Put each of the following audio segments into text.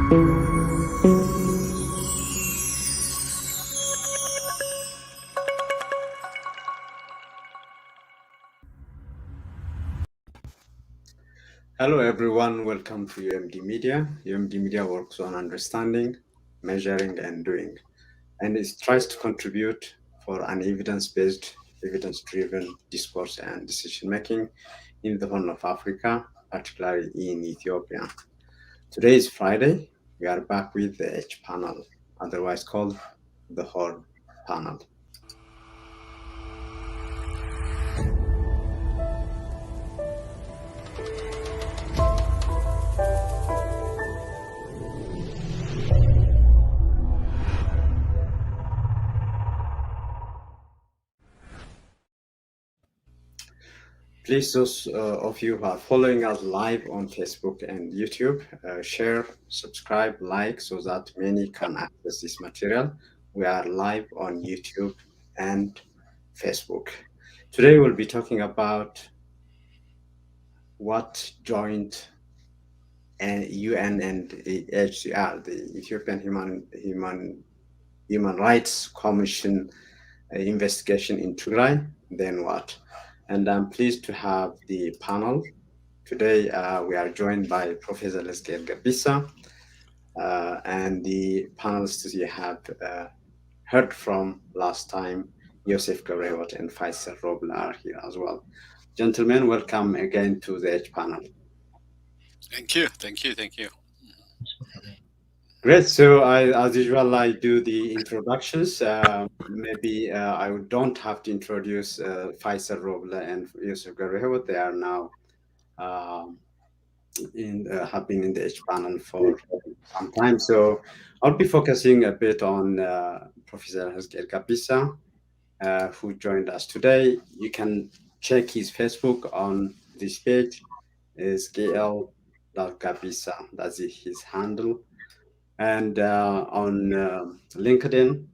Hello everyone, welcome to UMD Media. UMD Media works on understanding, measuring, and doing, and it tries to contribute for an evidence-based, evidence-driven discourse and decision-making in the Horn of Africa, particularly in Ethiopia. Today is Friday. We are back with the H panel, otherwise called the Horn panel. Please, those of you who are following us live on Facebook and YouTube, share, subscribe, like, so that many can access this material. We are live on YouTube and Facebook. Today we'll be talking about what joint UN and EHRC, the Ethiopian Human Rights Commission investigation in Tigray, then what? And I'm pleased to have the panel. Today, we are joined by Professor Leskel Gabisa, and the panelists you have heard from last time, Yosef Gabrewot and Faisal Roble are here as well. Gentlemen, welcome again to the H panel. Thank you, thank you, thank you. Great. So as usual, I do the introductions. Maybe I don't have to introduce Faisal Roble and Yusuf Garehewat. They are now have been in the H panel for some time. So I'll be focusing a bit on Professor Hezkel Gabisa, who joined us today. You can check his Facebook on this page. Is gl.gabisa. That's his handle. And on LinkedIn,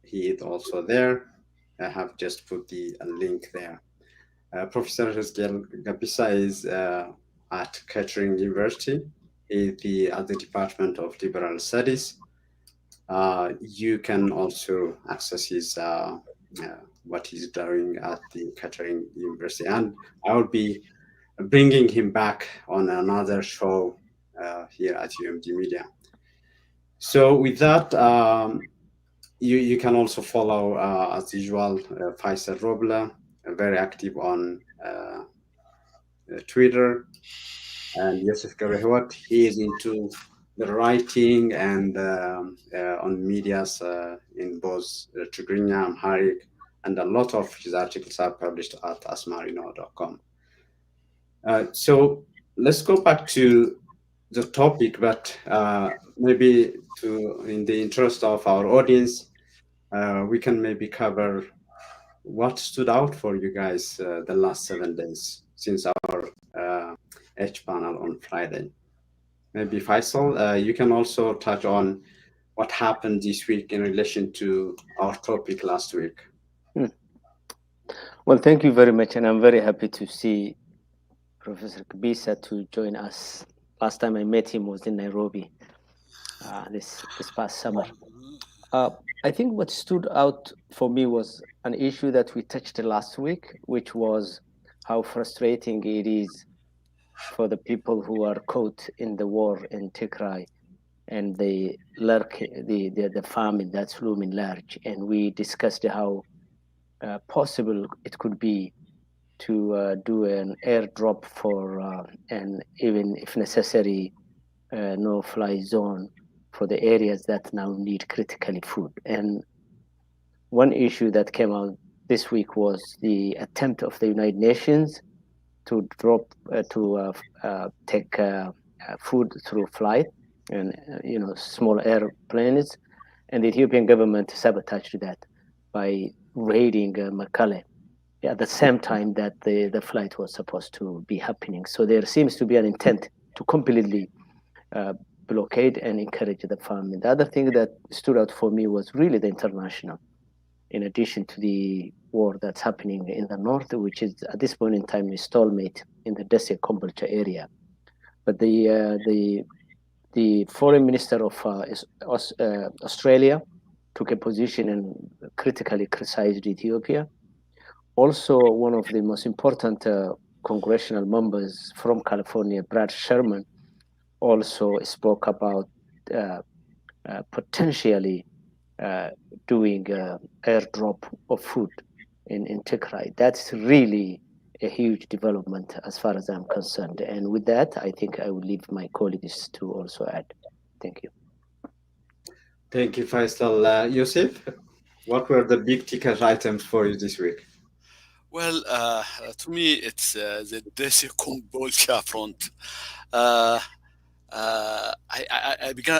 he is also there. I have just put the link there. Professor Hezkel Gabisa is at Kettering University. He's at the Department of Liberal Studies. You can also access his what he's doing at the Kettering University, and I will be bringing him back on another show here at UMD Media. So with that, you can also follow, as usual, Faisal Roble, very active on Twitter, and Yosef Garehewat. He is into the writing and on medias in both Tigrinya, Amharic, and a lot of his articles are published at asmarino.com. So let's go back to the topic, but maybe in the interest of our audience, we can maybe cover what stood out for you guys the last 7 days since our H panel on Friday. Maybe Faisal, you can also touch on what happened this week in relation to our topic last week. Well, thank you very much, and I'm very happy to see Professor Gabisa to join us. Last time I met him was in Nairobi this past summer. I think what stood out for me was an issue that we touched last week, which was how frustrating it is for the people who are caught in the war in Tigray and the famine that's looming large. And we discussed how possible it could be to do an airdrop for, and even if necessary, no-fly zone for the areas that now need critically food. And one issue that came out this week was the attempt of the United Nations to drop, take food through flight and, small airplanes. And the Ethiopian government sabotaged that by raiding Mekelle at the same time that the flight was supposed to be happening. So there seems to be an intent to completely blockade and encourage the famine. The other thing that stood out for me was really the international, in addition to the war that's happening in the north, which is at this point in time a stalemate in the Dessie Kombolcha area. But the the foreign minister of Australia took a position and critically criticized Ethiopia. Also, one of the most important congressional members from California, Brad Sherman, also spoke about potentially doing airdrop of food in Tigray. That's really a huge development as far as I'm concerned. And with that, I think I will leave my colleagues to also add. Thank you. Thank you, Faisal. Yusuf, what were the big ticket items for you this week? Well, to me, it's the Desi-Kombolcha front.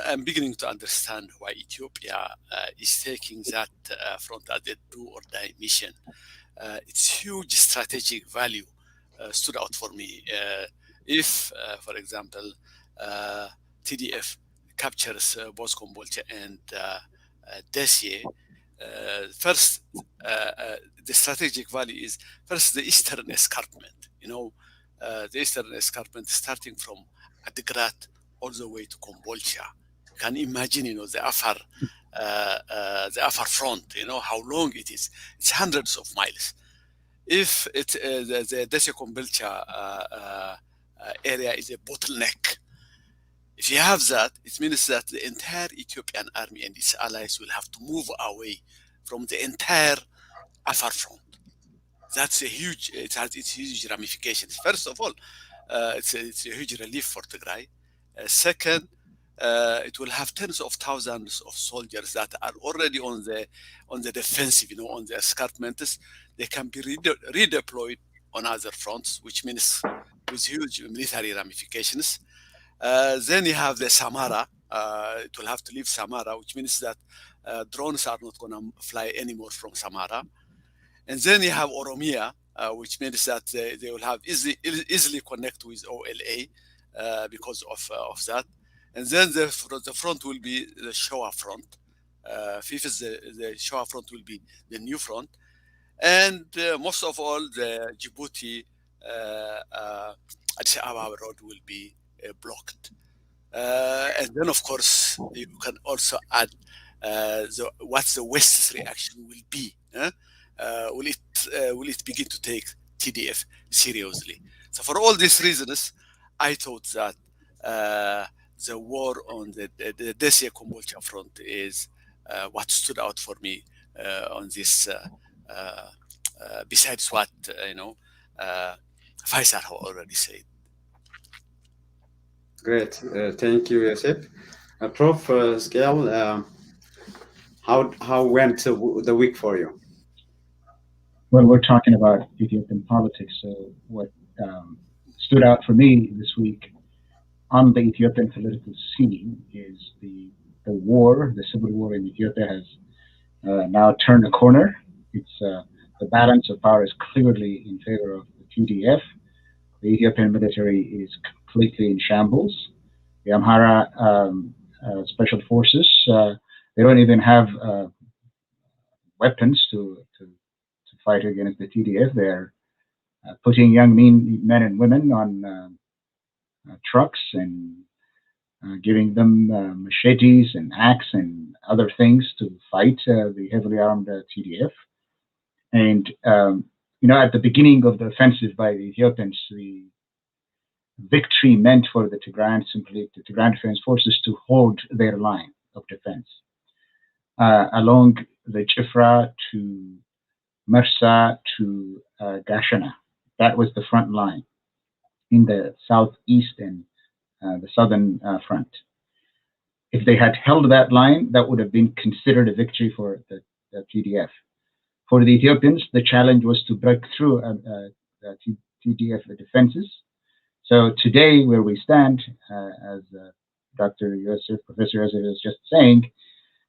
I'm beginning to understand why Ethiopia is taking that front as a do or die mission. Its huge strategic value stood out for me. If, for example, TDF captures both Kombolcha and Dessie, first, the strategic value is first the eastern escarpment. The eastern escarpment starting from Adigrat all the way to Kombolcha. You can imagine, the upper front. How long it is. It's hundreds of miles. If the Dessie Kombolcha area is a bottleneck, if you have that, it means that the entire Ethiopian army and its allies will have to move away from the entire upper front. That's it has its huge ramifications. First of all, it's a huge relief for Tigray. Second, it will have tens of thousands of soldiers that are already on the defensive, on the escarpments. They can be redeployed on other fronts, which means with huge military ramifications. Then you have the Samara. It will have to leave Samara, which means that drones are not going to fly anymore from Samara. And then you have Oromia, which means that they will have easily connect with OLA because of that. And then the front will be the Shoa front. Fifth is the Shoa front will be the new front. And most of all, the Djibouti Addis Ababa road will be blocked. And then, of course, you can also add what the West's reaction will be. Will it begin to take TDF seriously? So for all these reasons, I thought that the war on the Dessie Kombolcha front is what stood out for me on this, besides what, Faisal already said. Great. Thank you, Yusuf. Prof. Scale, how went the week for you? Well, we're talking about Ethiopian politics. So what stood out for me this week on the Ethiopian political scene is the war. The civil war in Ethiopia has now turned a corner. It's the balance of power is clearly in favor of the TDF. The Ethiopian military is completely in shambles. The Amhara special forces, they don't even have weapons to fight against the TDF. They're putting young men and women on trucks and giving them machetes and axe and other things to fight the heavily armed TDF. And at the beginning of the offensive by the Ethiopians, the victory meant for the Tigrayan Defense Forces to hold their line of defense along the Chifra to Mersa to Gashana. That was the front line in the southeast and the southern front. If they had held that line, that would have been considered a victory for the TDF. For the Ethiopians, the challenge was to break through TDF defenses. So today, where we stand, as Professor Yusuf was just saying,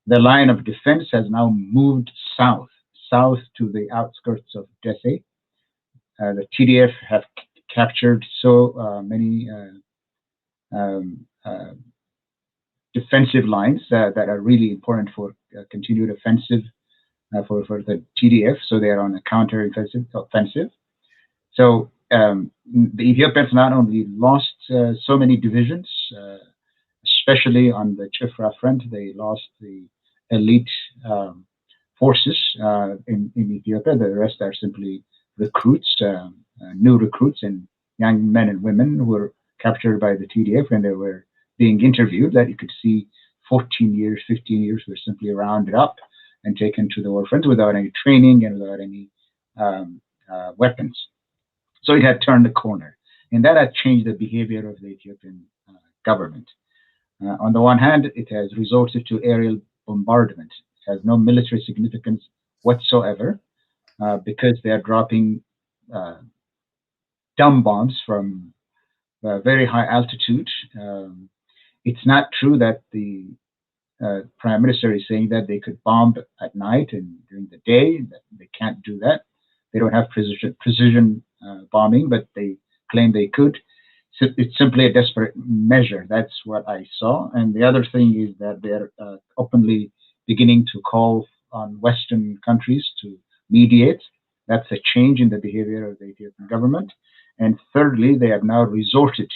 the line of defense has now moved south to the outskirts of Dessie. The TDF have captured so many defensive lines that are really important for continued offensive for the TDF. So they are on a counter-offensive. So the Ethiopians not only lost so many divisions, especially on the Chifra front. They lost the elite forces in Ethiopia. The rest are simply recruits, new recruits, and young men and women who were captured by the TDF when they were being interviewed. That you could see 14 years, 15 years were simply rounded up and taken to the war front without any training and without any weapons. So it had turned the corner, and that had changed the behavior of the Ethiopian government. On the one hand, it has resorted to aerial bombardment. It has no military significance whatsoever because they are dropping dumb bombs from very high altitude. It's not true that the Prime Minister is saying that they could bomb at night and during the day. That they can't do that. They don't have precision bombing, but they claim they could. So it's simply a desperate measure. That's what I saw. And the other thing is that they're openly beginning to call on Western countries to mediate. That's a change in the behavior of the Ethiopian government. And thirdly, they have now resorted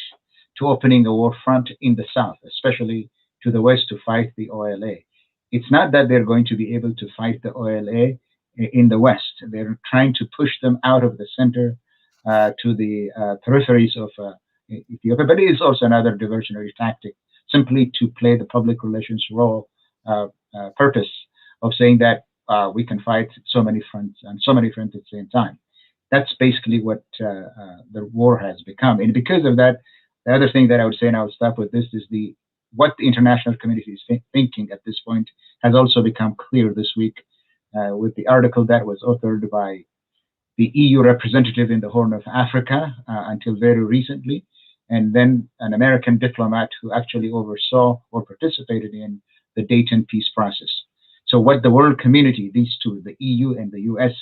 to opening a war front in the south, especially to the west, to fight the OLA. It's not that they're going to be able to fight the OLA in the west. They're trying to push them out of the center to the peripheries of Ethiopia, but it is also another diversionary tactic, simply to play the public relations role purpose of saying that we can fight so many fronts and so many fronts at the same time. That's basically what the war has become. And because of that, the other thing that I would say, and I will stop with this, is what the international community is thinking at this point has also become clear this week with the article that was authored by the EU representative in the Horn of Africa until very recently, and then an American diplomat who actually oversaw or participated in the Dayton peace process. So what the world community, these two, the EU and the US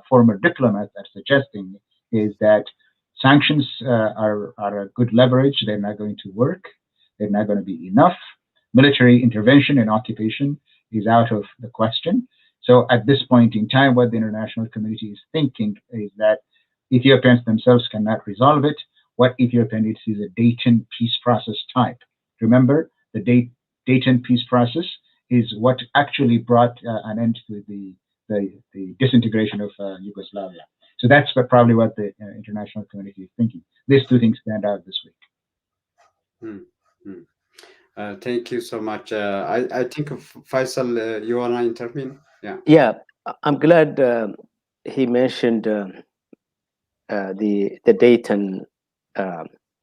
former diplomats, are suggesting is that sanctions are a good leverage. They're not going to work. They're not going to be enough. Military intervention and occupation is out of the question. So at this point in time, what the international community is thinking is that Ethiopians themselves cannot resolve it. What Ethiopia needs is a Dayton peace process type. Remember, the Dayton peace process is what actually brought an end to the disintegration of Yugoslavia. So that's probably what the international community is thinking. These two things stand out this week. Thank you so much. I think Faisal, you want to intervene? Yeah, I'm glad he mentioned the Dayton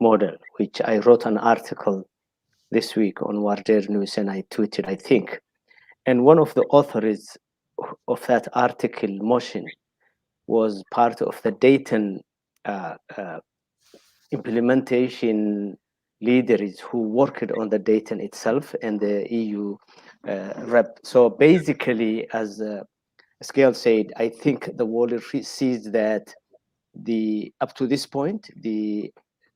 model, which I wrote an article this week on Warder News, and I tweeted, I think. And one of the authors of that article, Motion, was part of the Dayton implementation leaders who worked on the Dayton itself and the EU rep. So basically, as Scale said, I think the world sees that up to this point, the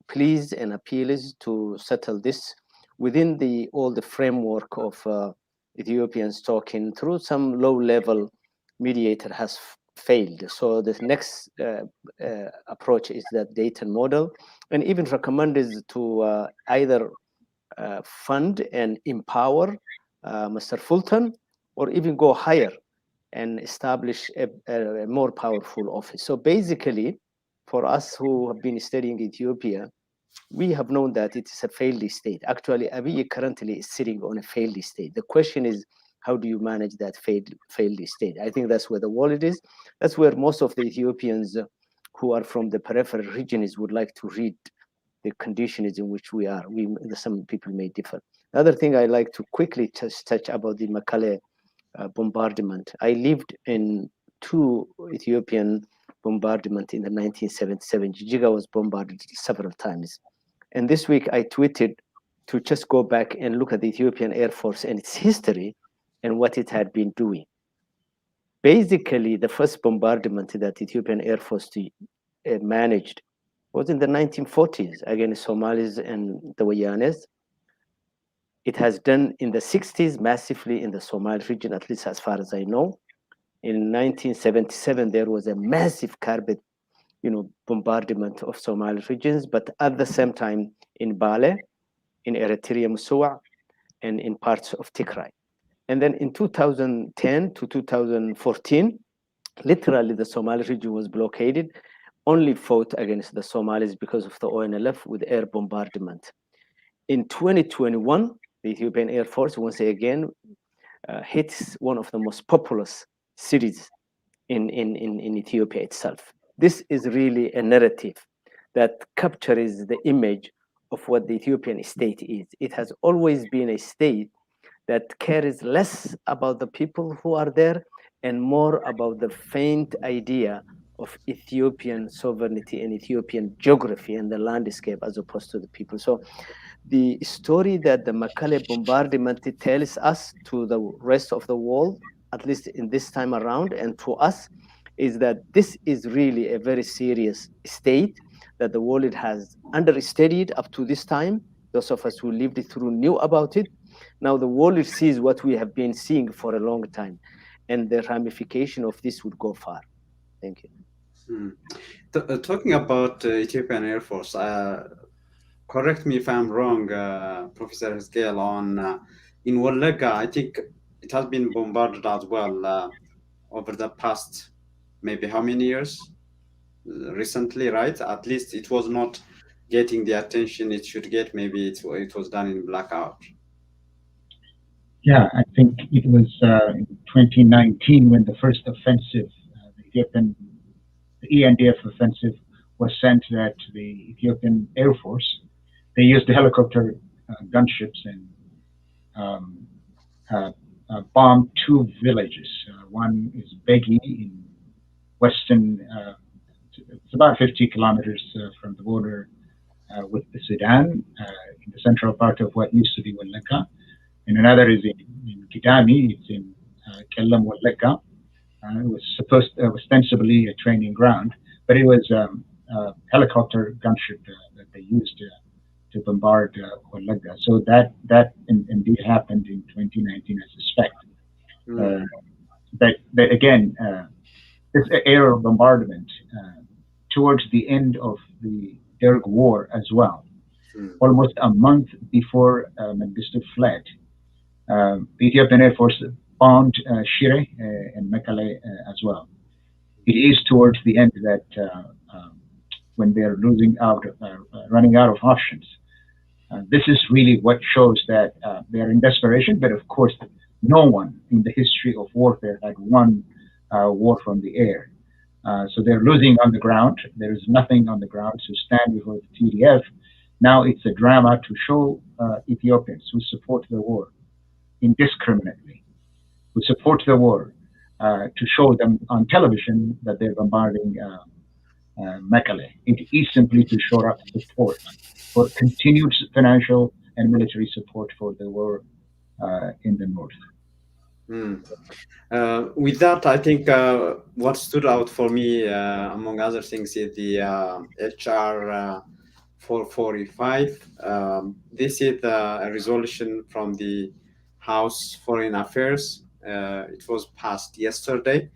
pleas and appeals to settle this within all the framework of Ethiopians talking through some low-level mediator has failed. So the next approach is that Dayton model, and even recommended to either fund and empower Mr. Fulton, or even go higher and establish a more powerful office. So basically, for us who have been studying Ethiopia, we have known that it is a failed state. Actually, Abiy currently is sitting on a failed state. The question is, how do you manage that failed state? I think that's where the world is. That's where most of the Ethiopians who are from the peripheral regions would like to read the conditions in which we are. Some people may differ. The other thing I like to quickly touch about the Mekelle bombardment. I lived in 2 Ethiopian bombardment in the 1977. Jijiga was bombarded several times. And this week I tweeted to just go back and look at the Ethiopian Air Force and its history and what it had been doing. Basically, the first bombardment that Ethiopian Air Force managed was in the 1940s against Somalis and the Wayanes. It has done in the 60s massively in the Somali region, at least as far as I know. In 1977, there was a massive carpet, bombardment of Somali regions, but at the same time in Bale, in Eritrea, Musuwa, and in parts of Tigray. And then in 2010 to 2014, literally the Somali region was blockaded, only fought against the Somalis because of the ONLF with air bombardment. In 2021, the Ethiopian Air Force once again hits one of the most populous cities in Ethiopia itself. This is really a narrative that captures the image of what the Ethiopian state is. It has always been a state that cares less about the people who are there and more about the faint idea of Ethiopian sovereignty and Ethiopian geography and the landscape as opposed to the people. So the story that the Mekelle bombardment tells us to the rest of the world, at least in this time around, and to us, is that this is really a very serious state that the world has understudied up to this time. Those of us who lived it through knew about it. Now the world sees what we have been seeing for a long time, and the ramification of this would go far. Thank you. Talking about Ethiopian Air Force, correct me if I'm wrong, Professor Hezkel, on in Wolaga, I think it has been bombarded as well over the past maybe how many years? Recently, right? At least it was not getting the attention it should get. Maybe it was done in blackout. Yeah, I think it was in 2019 when the first offensive, the ENDF offensive, was sent at the Ethiopian Air Force. They used the helicopter gunships and bombed two villages. One is Begi in western, it's about 50 kilometers from the border with the Sudan, in the central part of what used to be Wallaka. And another is in Kidami, it's in Kellam Wallaka. It was supposed ostensibly a training ground, but it was a helicopter gunship that they used to bombard Wallaka. So that indeed happened in 2019, I suspect. But again, this air bombardment towards the end of the Derg War as well, almost a month before Mengistu fled. The Ethiopian Air Force bombed Shire and Mekelle as well. It is towards the end that when they're running out of options. This is really what shows that they're in desperation, but of course, no one in the history of warfare had won war from the air. So they're losing on the ground. There is nothing on the ground to stand before the TDF. Now it's a drama to show Ethiopians who support the war indiscriminately, who support the war, to show them on television that they're bombarding Mekelle. It is simply to show up support for continued financial and military support for the war in the north. With that, I think what stood out for me, among other things, is the HR 445. This is a resolution from the House Foreign Affairs. It was passed yesterday.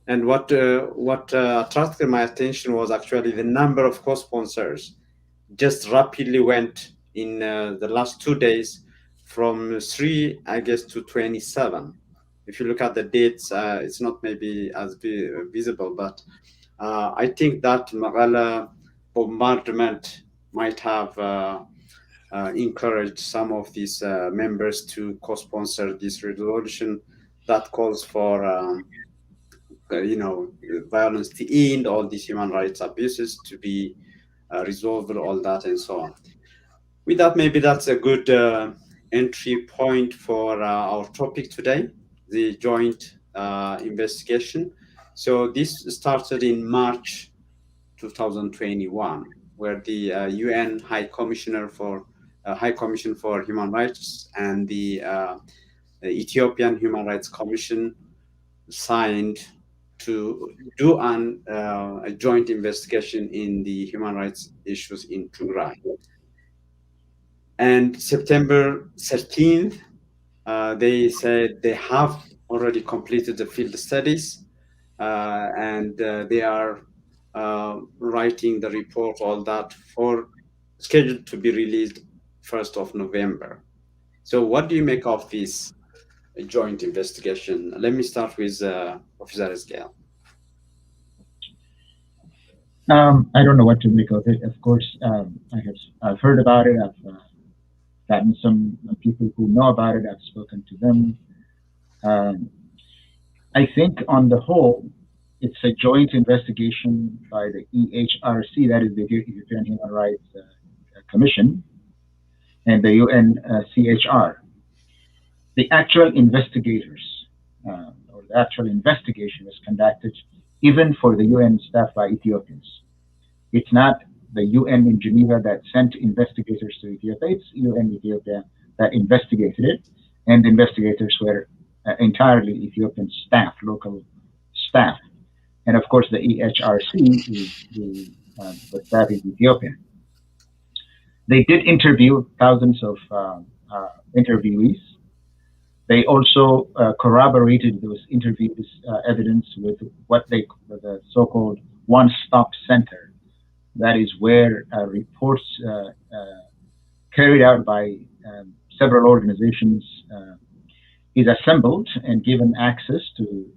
And what attracted my attention was actually the number of co-sponsors just rapidly went in the last 2 days from 3, I guess, to 27. If you look at the dates, it's not maybe as visible, but I think that Mekelle bombardment might have encouraged some of these members to co-sponsor this resolution that calls for violence to end, all these human rights abuses to be resolved, all that and so on. With that, maybe that's a good entry point for our topic today, the joint investigation. So this started in March 2021, where the UN High Commission for Human Rights and the Ethiopian Human Rights Commission signed to do a joint investigation in the human rights issues in Tigray. And September 13th, they said they have already completed the field studies and they are writing the report, all that, for scheduled to be released 1st of November. So what do you make of this joint investigation? Let me start with Professor Esgail. I don't know what to make of it. Of course, I've heard about it. I've gotten some people who know about it. I've spoken to them. I think on the whole, it's a joint investigation by the EHRC, that is the European Human Rights Commission, and the UN-CHR. The actual investigators, or the actual investigation was conducted even for the UN staff by Ethiopians. It's not the UN in Geneva that sent investigators to Ethiopia, it's UN Ethiopia that investigated it, and the investigators were entirely Ethiopian staff, local staff. And of course, the EHRC is the staff is Ethiopian. They did interview thousands of interviewees. They also corroborated those interviews' evidence with what they the so-called one-stop center. That is where reports carried out by several organizations is assembled and given access to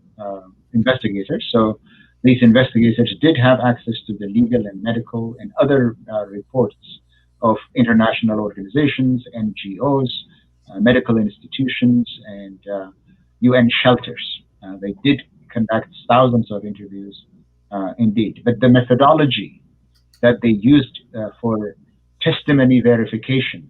investigators. So these investigators did have access to the legal and medical and other reports of international organizations, NGOs, medical institutions, and UN shelters. They did conduct thousands of interviews indeed. But the methodology that they used for testimony verification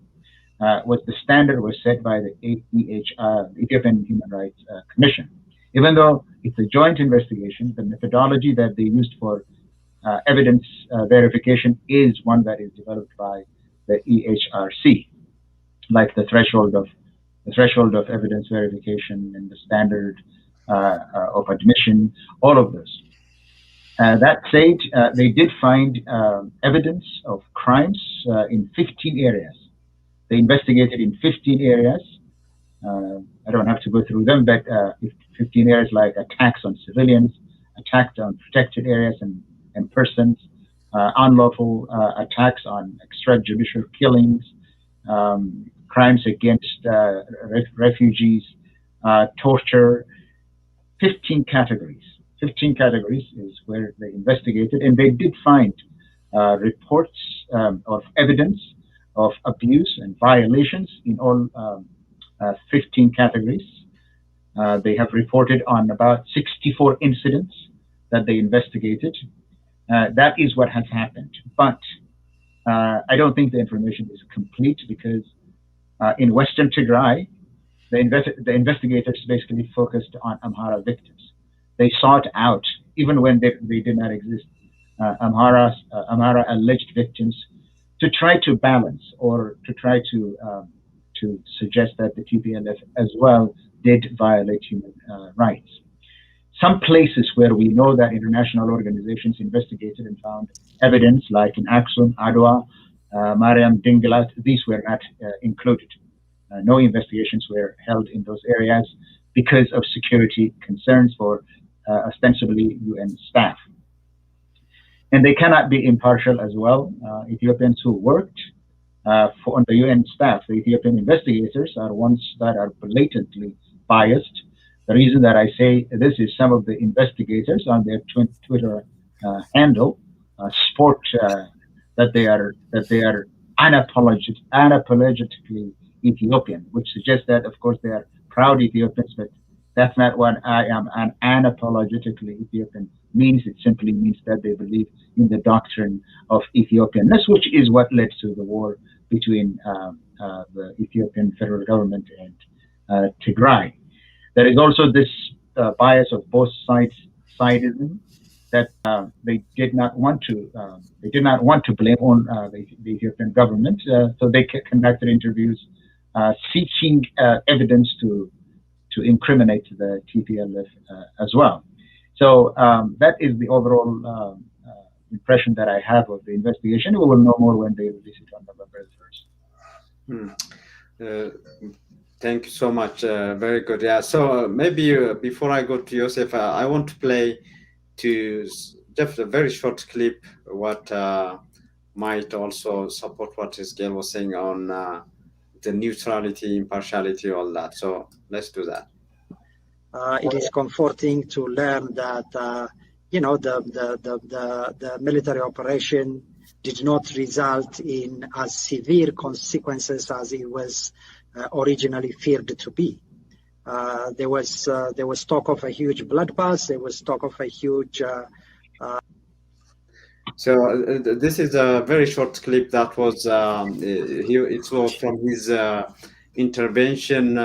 was the standard was set by the Ethiopian Human Rights Commission. Even though it's a joint investigation, the methodology that they used for evidence verification is one that is developed by the EHRC, like the threshold of evidence verification and the standard of admission, all of those. That said, they did find evidence of crimes in 15 areas. They investigated in 15 areas. I don't have to go through them, but 15 areas like attacks on civilians, attacks on protected areas and persons, unlawful attacks on extrajudicial killings, crimes against refugees, torture. 15 categories. 15 categories is where they investigated, and they did find reports of evidence of abuse and violations in all 15 categories. They have reported on about 64 incidents that they investigated. That is what has happened. But I don't think the information is complete because in Western Tigray, the investigators basically focused on Amhara victims. They sought out, even when they did not exist, Amhara alleged victims to try to balance or to try to suggest that the TPLF as well did violate human rights. Some places where we know that international organizations investigated and found evidence, like in Aksum, Adwa, Mariam Dingalat, these were not included. No investigations were held in those areas because of security concerns for ostensibly UN staff. And they cannot be impartial as well. Ethiopians who worked on the UN staff, the Ethiopian investigators, are ones that are blatantly biased. The reason that I say this is some of the investigators on their Twitter handle sport that they are unapologetically Ethiopian, which suggests that, of course, they are proud Ethiopians, but that's not what I am an unapologetically Ethiopian means. It simply means that they believe in the doctrine of Ethiopianness, which is what led to the war between the Ethiopian federal government and Tigray. There is also this bias of both sides, sidism, that they did not want to blame on the Ethiopian government, so they conducted interviews seeking evidence to incriminate the TPLF as well. So that is the overall impression that I have of the investigation. We will know more when they release it on November 1st. Thank you so much. Very good. Yeah. So maybe before I go to Joseph, I want to play to just a very short clip what might also support what Esgail was saying on the neutrality, impartiality, all that. So let's do that. It is comforting to learn that the military operation did not result in as severe consequences as it was originally feared to be. There was talk of a huge bloodbath. There was talk of a huge. This is a very short clip that was it was from his intervention.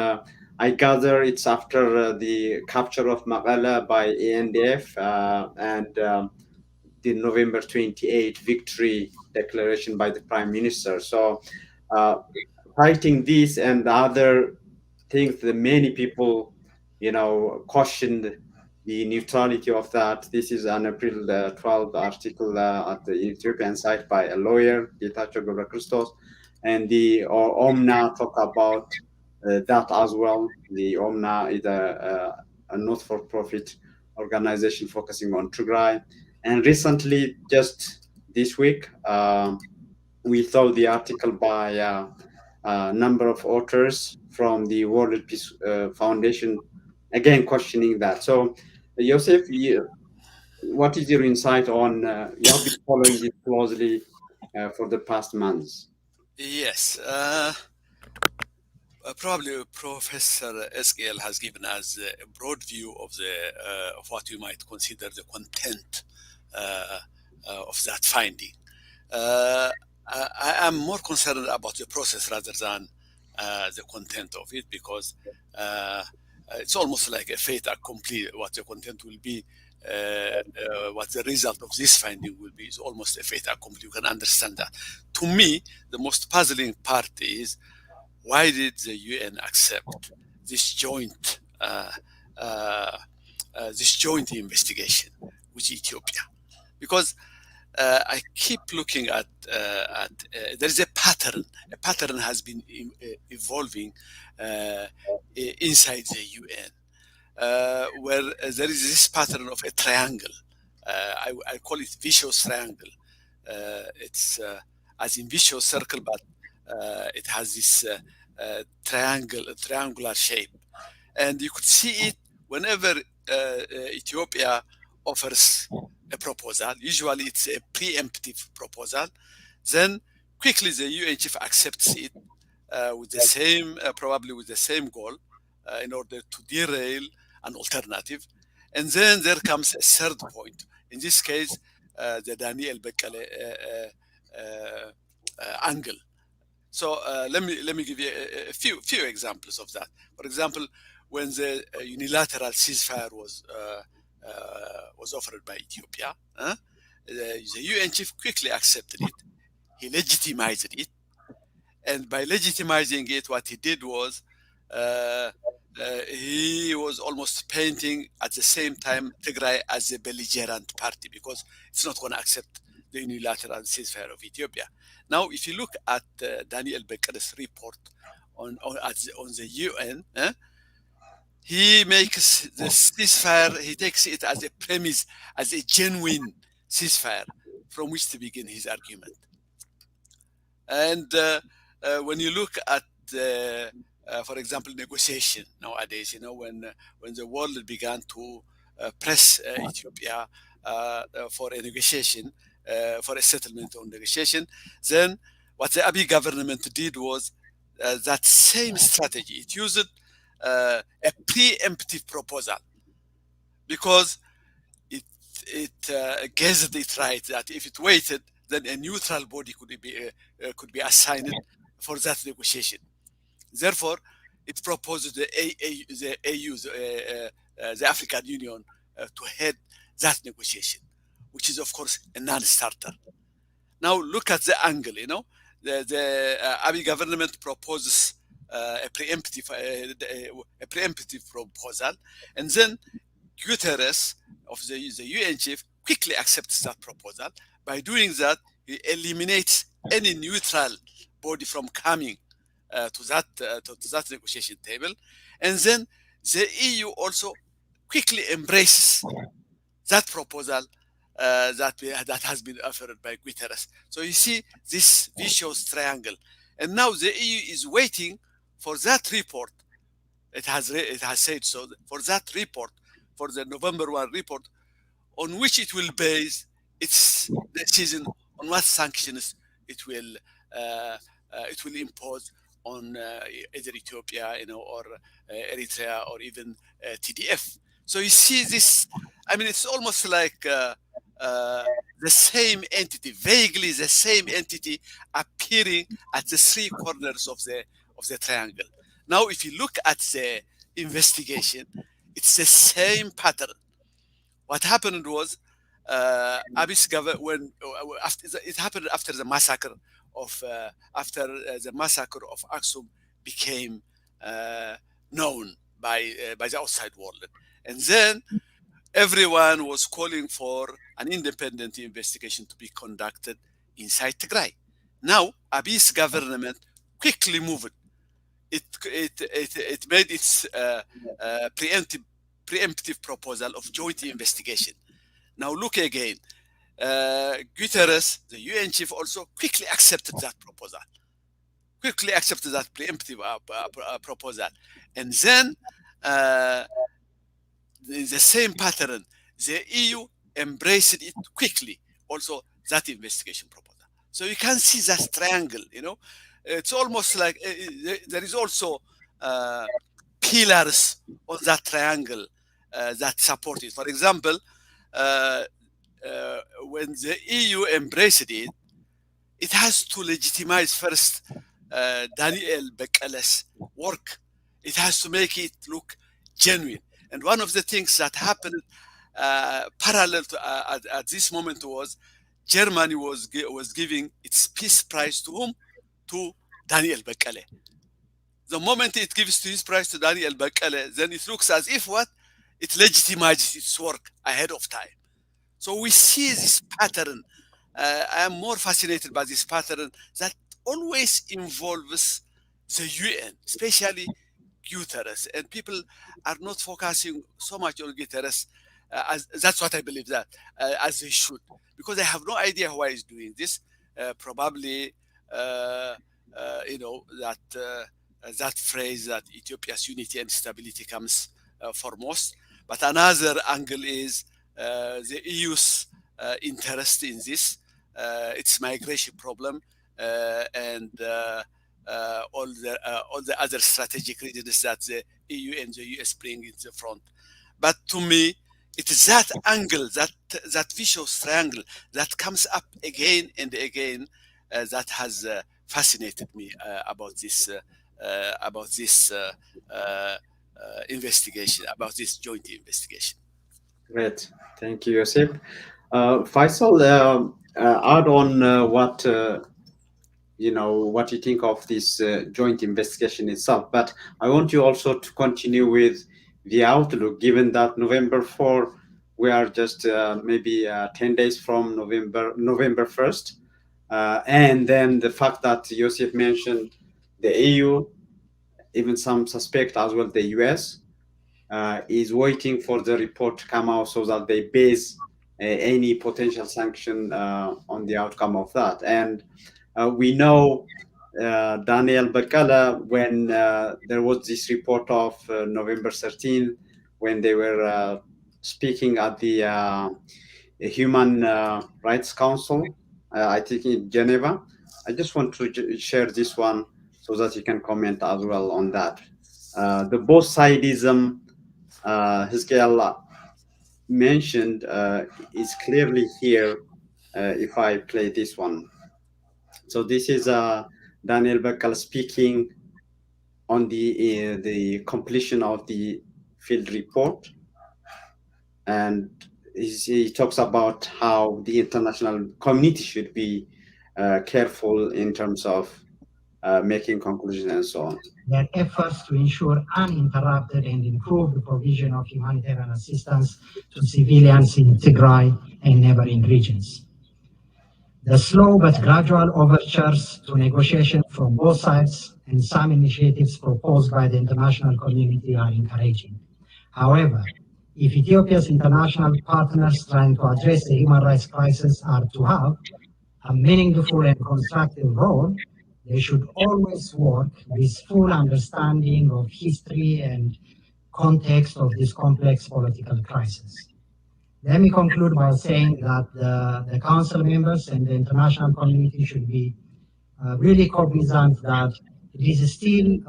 I gather it's after the capture of Maqala by ANDF and the November 28 victory declaration by the Prime Minister. So, fighting this and other things that many people, questioned the neutrality of that. This is an April 12th article at the Ethiopian site by a lawyer, Getachew Christos, and the OMNA talk about that as well. The OMNA is a not-for-profit organization focusing on Tigray. And recently, just this week, we saw the article by a number of authors from the World Peace Foundation, again questioning that. So, Joseph, what is your insight on? You have been following this closely for the past months. Yes. Probably Professor Eskiel has given us a broad view of of what we might consider the content of that finding. I am more concerned about the process rather than the content of it, because it's almost like a fait accompli. What the content will be, what the result of this finding will be, is almost a fait accompli. You can understand that. To me, the most puzzling part is, why did the UN accept this joint investigation with Ethiopia? Because I keep looking at there is a pattern. A pattern has been evolving inside the UN, where there is this pattern of a triangle. I call it vicious triangle. It's as in vicious circle, but it has this triangular shape, and you could see it whenever Ethiopia offers a proposal. Usually it's a preemptive proposal. Then quickly the UN chief accepts it with the same, probably with the same goal, in order to derail an alternative. And then there comes a third point. In this case, the Daniel Bekele angle. So let me give you a few examples of that. For example, when the unilateral ceasefire was offered by Ethiopia, the UN chief quickly accepted it. He legitimized it, and by legitimizing it, what he did was he was almost painting at the same time Tigray as a belligerent party, because it's not going to accept the unilateral ceasefire of Ethiopia. Now, if you look at Daniel Bekele's report on the UN, he makes the ceasefire, he takes it as a premise, as a genuine ceasefire from which to begin his argument. And when you look at, for example, negotiation nowadays, when the world began to press Ethiopia for a negotiation, for a settlement on negotiation, then what the Abiy government did was that same strategy. It used a preemptive proposal, because it guessed it right that if it waited, then a neutral body could be assigned for that negotiation. Therefore, it proposed the AU, the African Union, to head that negotiation, which is of course a non-starter. Now look at the angle. The Abiy government proposes a preemptive proposal, and then Guterres of the UN chief quickly accepts that proposal. By doing that, he eliminates any neutral body from coming to that negotiation table, and then the EU also quickly embraces that proposal that has been offered by Guterres. So you see this vicious triangle. And now the EU is waiting for that report. It has said so, for that report, for the November 1 report, on which it will base its decision on what sanctions it will impose on either Ethiopia, or Eritrea, or even TDF. So you see this. I mean, it's almost like the same entity, vaguely the same entity, appearing at the three corners of the triangle. Now, if you look at the investigation, it's the same pattern. What happened was, Abiy's government, it happened after the massacre of Aksum became known by the outside world, and then everyone was calling for an independent investigation to be conducted inside Tigray. Now, Abiy's government quickly moved. It made its preemptive proposal of joint investigation. Now look again. Guterres, the UN chief, also quickly accepted that proposal. Quickly accepted that preemptive proposal, and then in the same pattern, the EU embraced it quickly. Also, that investigation proposal. So you can see that triangle. It's almost like there is also pillars on that triangle that support it. For example, when the EU embraced it, it has to legitimize first Daniel Bekkele's work. It has to make it look genuine. And one of the things that happened parallel to, at this moment was Germany was giving its peace prize to whom? To Daniel Bekkele. The moment it gives his prize to Daniel Bekkele, then it looks as if what? It legitimizes its work ahead of time. So we see this pattern. I am more fascinated by this pattern that always involves the UN, especially Guterres, and people are not focusing so much on Guterres. That's what I believe that as they should, because they have no idea why he's doing this. Probably, that phrase that Ethiopia's unity and stability comes foremost. But another angle is the EU's interest in this, its migration problem, and all the other strategic reasons that the EU and the US bring in the front. But to me, it is that angle, that vicious triangle that comes up again and again that has fascinated me about this investigation, about this joint investigation. Great, thank you, Josip. Faisal, add on what you think of this joint investigation itself. But I want you also to continue with the outlook, given that November 4, we are just maybe 10 days from November 1st. And then the fact that Josip mentioned the EU, even some suspect as well the US, is waiting for the report to come out so that they base any potential sanction on the outcome of that. And we know Daniel Bekkele, when there was this report of November 13, when they were speaking at the Human Rights Council, I think in Geneva. I just want to share this one so that you can comment as well on that. The both sidism Hizkiel mentioned is clearly here if I play this one. So this is Daniel Bekkele speaking on the completion of the field report, and he talks about how the international community should be careful in terms of making conclusions and so on. Their efforts to ensure uninterrupted and improved provision of humanitarian assistance to civilians in Tigray and neighboring regions. The slow but gradual overtures to negotiation from both sides and some initiatives proposed by the international community are encouraging. However, if Ethiopia's international partners trying to address the human rights crisis are to have a meaningful and constructive role, they should always work with full understanding of history and context of this complex political crisis. Let me conclude by saying that the Council members and the international community should be really cognizant that it is still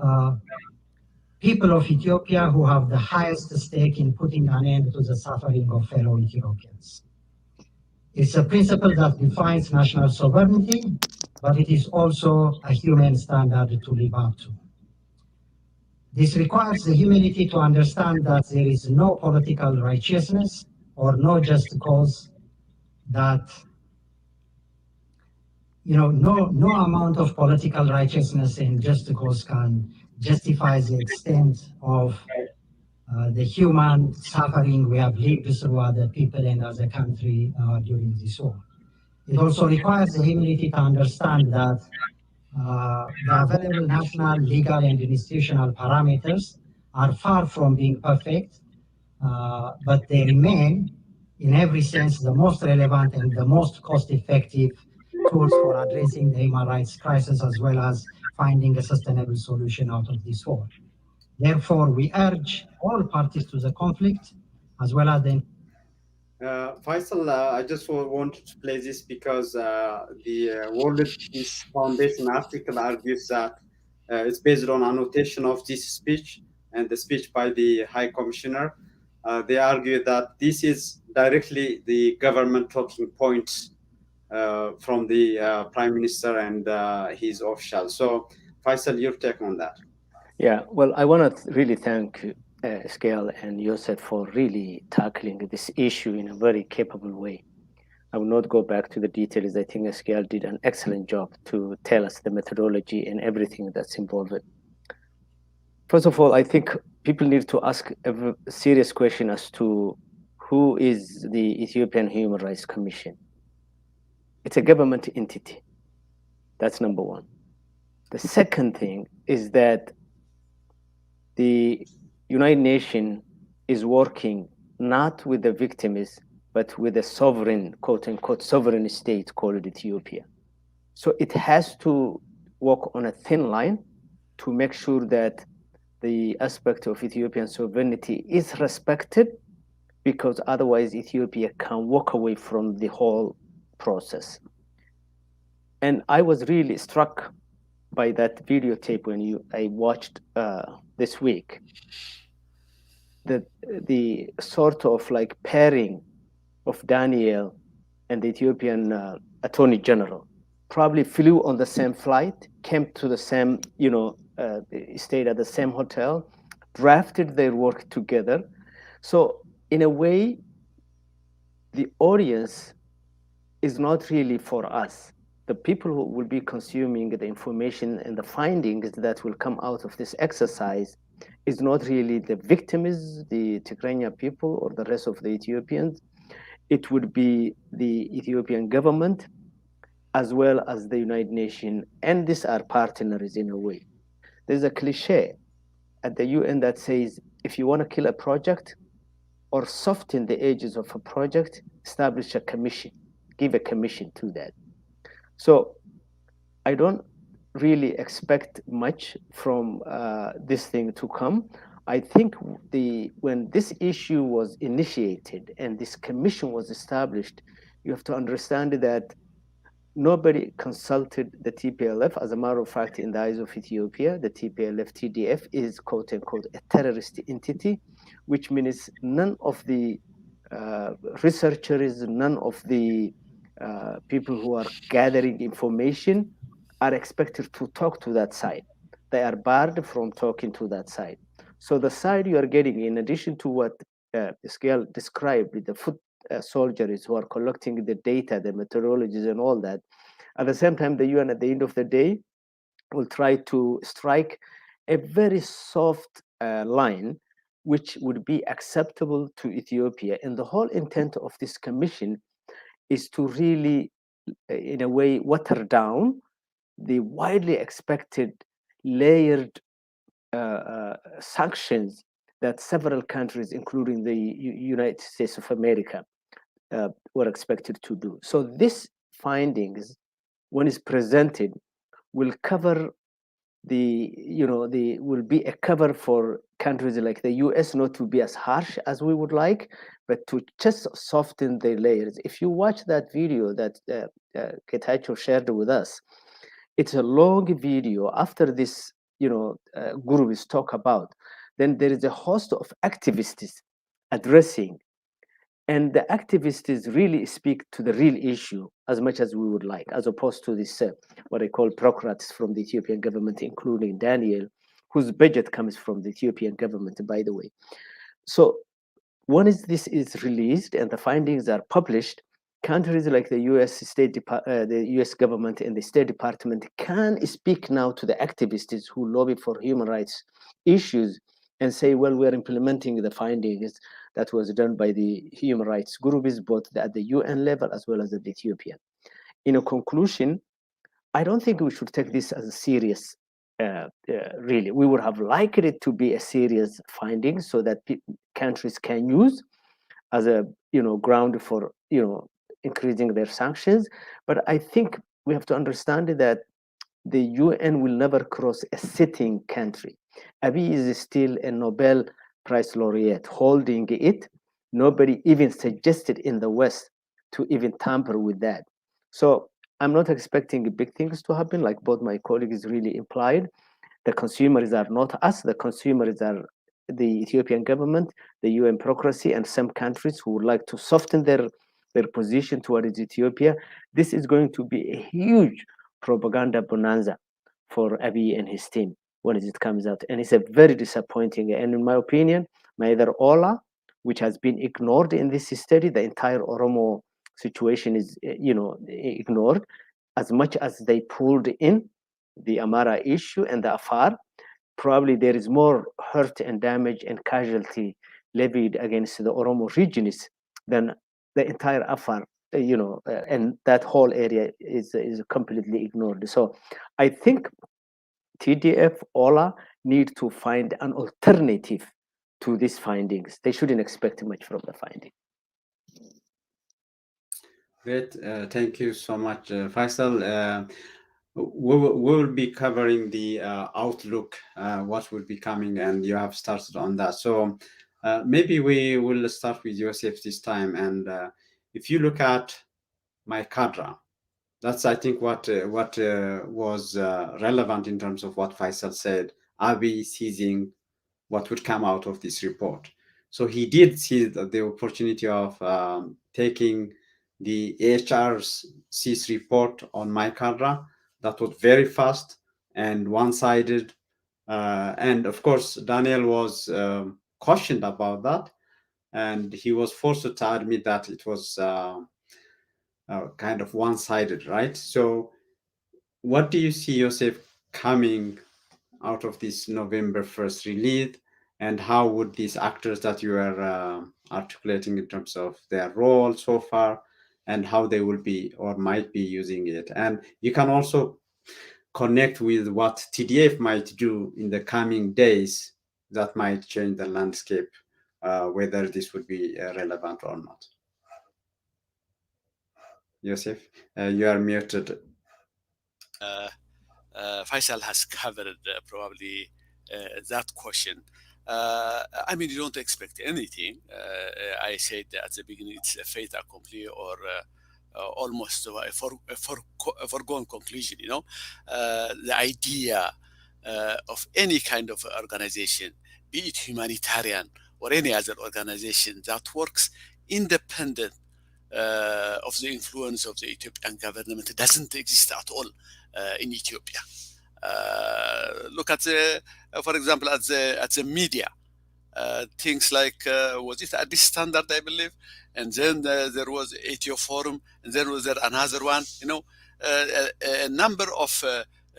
people of Ethiopia who have the highest stake in putting an end to the suffering of fellow Ethiopians. It's a principle that defines national sovereignty, but it is also a human standard to live up to. This requires the humility to understand that there is no political righteousness or no just cause, that no amount of political righteousness and just cause can justify the extent of the human suffering we have lived through other people and other country during this war. It also requires the humility to understand that the available national, legal, and institutional parameters are far from being perfect, but they remain, in every sense, the most relevant and the most cost-effective tools for addressing the human rights crisis, as well as finding a sustainable solution out of this war. Therefore, we urge all parties to the conflict, as well as the Faisal, I just wanted to play this because the World Peace Foundation article argues that it's based on annotation of this speech and the speech by the High Commissioner. They argue that this is directly the government talking points from the Prime Minister and his officials. So, Faisal, your take on that? Yeah, well, I want to really thank Scale and Yosef for really tackling this issue in a very capable way. I will not go back to the details. I think Scale did an excellent job to tell us the methodology and everything that's involved. First of all, I think people need to ask a serious question as to who is the Ethiopian Human Rights Commission. It's a government entity. That's number one. The second thing is that the United Nations is working not with the victims, but with a sovereign, quote unquote, sovereign state called Ethiopia. So it has to walk on a thin line to make sure that the aspect of Ethiopian sovereignty is respected, because otherwise Ethiopia can walk away from the whole process. And I was really struck by that videotape when I watched this week, the sort of like pairing of Daniel and the Ethiopian Attorney General probably flew on the same flight, came to the same, stayed at the same hotel, drafted their work together. So in a way, the audience is not really for us. The people who will be consuming the information and the findings that will come out of this exercise is not really the victims, the Tigrayan people or the rest of the Ethiopians. It would be the Ethiopian government as well as the United Nations, and these are partners in a way. There's a cliche at the UN that says, if you want to kill a project or soften the edges of a project, establish a commission, give a commission to that. So I don't really expect much from this thing to come. I think when this issue was initiated and this commission was established, you have to understand that nobody consulted the TPLF. As a matter of fact, in the eyes of Ethiopia, the TPLF TDF is quote unquote a terrorist entity, which means none of the researchers, none of the people who are gathering information are expected to talk to that side. They are barred from talking to that side. So the side you are getting, in addition to what Scale described, the foot soldiers who are collecting the data, the methodologies and all that, at the same time, the UN at the end of the day will try to strike a very soft line which would be acceptable to Ethiopia. And the whole intent of this commission is to really, in a way, water down the widely expected layered sanctions that several countries, including the United States of America, were expected to do. So these findings, when it's presented, will cover will be a cover for countries like the US, not to be as harsh as we would like, but to just soften the layers. If you watch that video that Ketacho shared with us, it's a long video. After this, guru is talk about, then there is a host of activists addressing, and the activists really speak to the real issue as much as we would like, as opposed to this what I call bureaucrats from the Ethiopian government, including Daniel, whose budget comes from the Ethiopian government, by the way. So once this is released and the findings are published, countries like the the U.S. government and the State Department can speak now to the activists who lobby for human rights issues and say, well, we're implementing the findings that was done by the human rights groups, both at the UN level as well as at the Ethiopian. In a conclusion, I don't think we should take this as a serious. Really, we would have liked it to be a serious finding so that countries can use as a ground for increasing their sanctions. But I think we have to understand that the UN will never cross a sitting country. Abiy is still a Nobel Prize laureate holding it. Nobody even suggested in the West to even tamper with that. So I'm not expecting big things to happen, like both my colleagues really implied. The consumers are not us. The consumers are the Ethiopian government, the UN bureaucracy, and some countries who would like to soften their position towards Ethiopia. This is going to be a huge propaganda bonanza for Abiy and his team when it comes out. And it's a very disappointing. And in my opinion, neither Ola, which has been ignored in this study, the entire Oromo situation is, ignored, as much as they pulled in the Amara issue and the Afar. Probably there is more hurt and damage and casualty levied against the Oromo regions than the entire Afar, and that whole area is completely ignored. So I think TDF, Ola need to find an alternative to these findings. They shouldn't expect much from the finding. Great. Thank you so much, Faisal. We'll be covering the outlook, what will be coming, and you have started on that. So maybe we will start with Yosef this time. And if you look at my cadre, that's, I think, what was relevant in terms of what Faisal said. Abiy seizing what would come out of this report. So he did see the opportunity of taking the EHRC's report on my cadre. That was very fast and one-sided. And of course, Daniel was cautioned about that. And he was forced to admit that it was kind of one-sided, right? So what do you see, Joseph, coming out of this November 1st release? And how would these actors that you are articulating in terms of their role so far and how they will be or might be using it? And you can also connect with what TDF might do in the coming days that might change the landscape, whether this would be relevant or not. Yosef, you are muted. Faisal has covered probably that question. I mean, you don't expect anything. I said at the beginning, it's a fait accompli or almost a foregone conclusion. The idea of any kind of organization, be it humanitarian or any other organization that works independent of the influence of the Ethiopian government, doesn't exist at all in Ethiopia. Look at for example, at the media. Things like was it Addis Standard, I believe, and then there was Ethio Forum, and then was there another one. A number of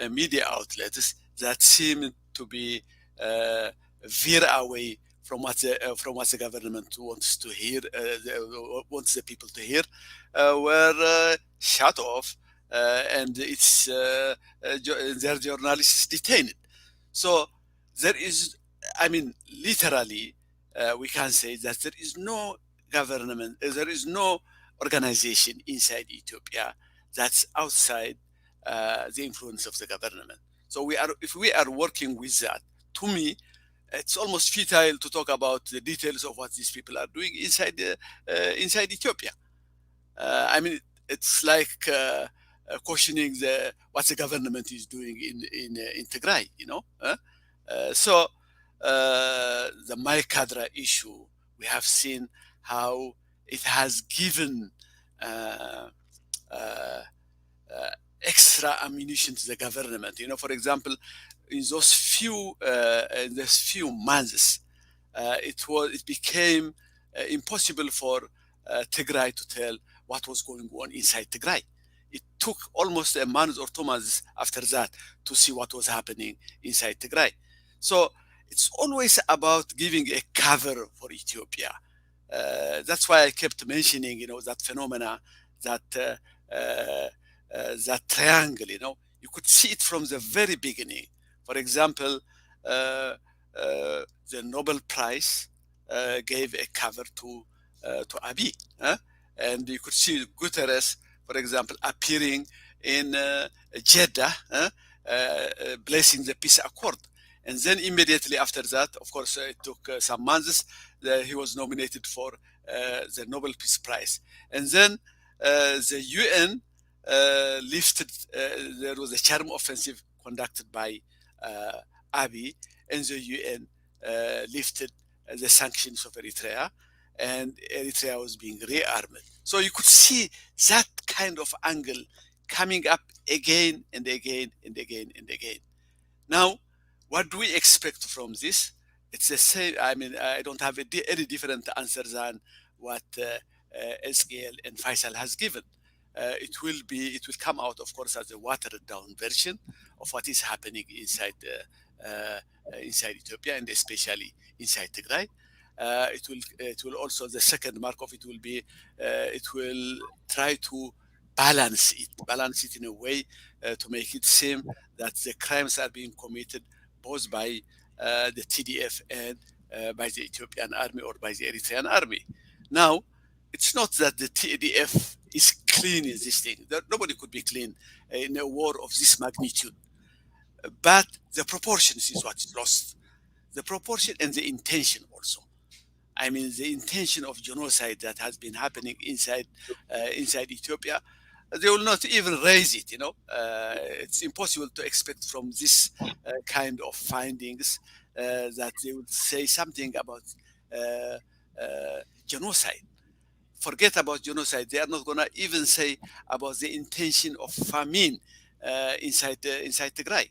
media outlets that seem to be veer away from what the government wants to hear, wants the people to hear, were shut off, and it's their journalists detained. So there is, I mean, literally, we can say that there is no government, there is no organization inside Ethiopia that's outside the influence of the government. So if we are working with that, to me, it's almost futile to talk about the details of what these people are doing inside Ethiopia. I mean, it's like questioning what the government is doing in Tigray, you know. So the Maikadra issue, we have seen how it has given extra ammunition to the government. You know, for example, in those few months, it became impossible for Tigray to tell what was going on inside Tigray. It took almost a month or 2 months after that to see what was happening inside Tigray. So it's always about giving a cover for Ethiopia. That's why I kept mentioning, you know, that phenomena, that triangle. You know, you could see it from the very beginning. For example, the Nobel Prize gave a cover to Abiy, and you could see Guterres, for example, appearing in Jeddah, blessing the peace accord. And then immediately after that, of course, it took some months, he was nominated for the Nobel Peace Prize. And then the UN lifted, there was a charm offensive conducted by Abiy, and the UN lifted the sanctions of Eritrea, and Eritrea was being rearmed. So you could see that kind of angle coming up again and again and again and again. Now, what do we expect from this? It's the same. I mean, I don't have any different answer than what Ezekiel and Faisal has given. It will come out, of course, as a watered down version of what is happening inside Ethiopia, and especially inside Tigray. It will also, the second mark of it will be, it will try to balance it in a way to make it seem that the crimes are being committed both by the TDF and by the Ethiopian army or by the Eritrean army. Now, it's not that the TDF is clean in this thing. Nobody could be clean in a war of this magnitude. But the proportions is what is lost. The proportion and the intention also. I mean, the intention of genocide that has been happening inside Ethiopia, they will not even raise it. You know, it's impossible to expect from this kind of findings that they would say something about genocide. Forget about genocide. They are not going to even say about the intention of famine inside Tigray.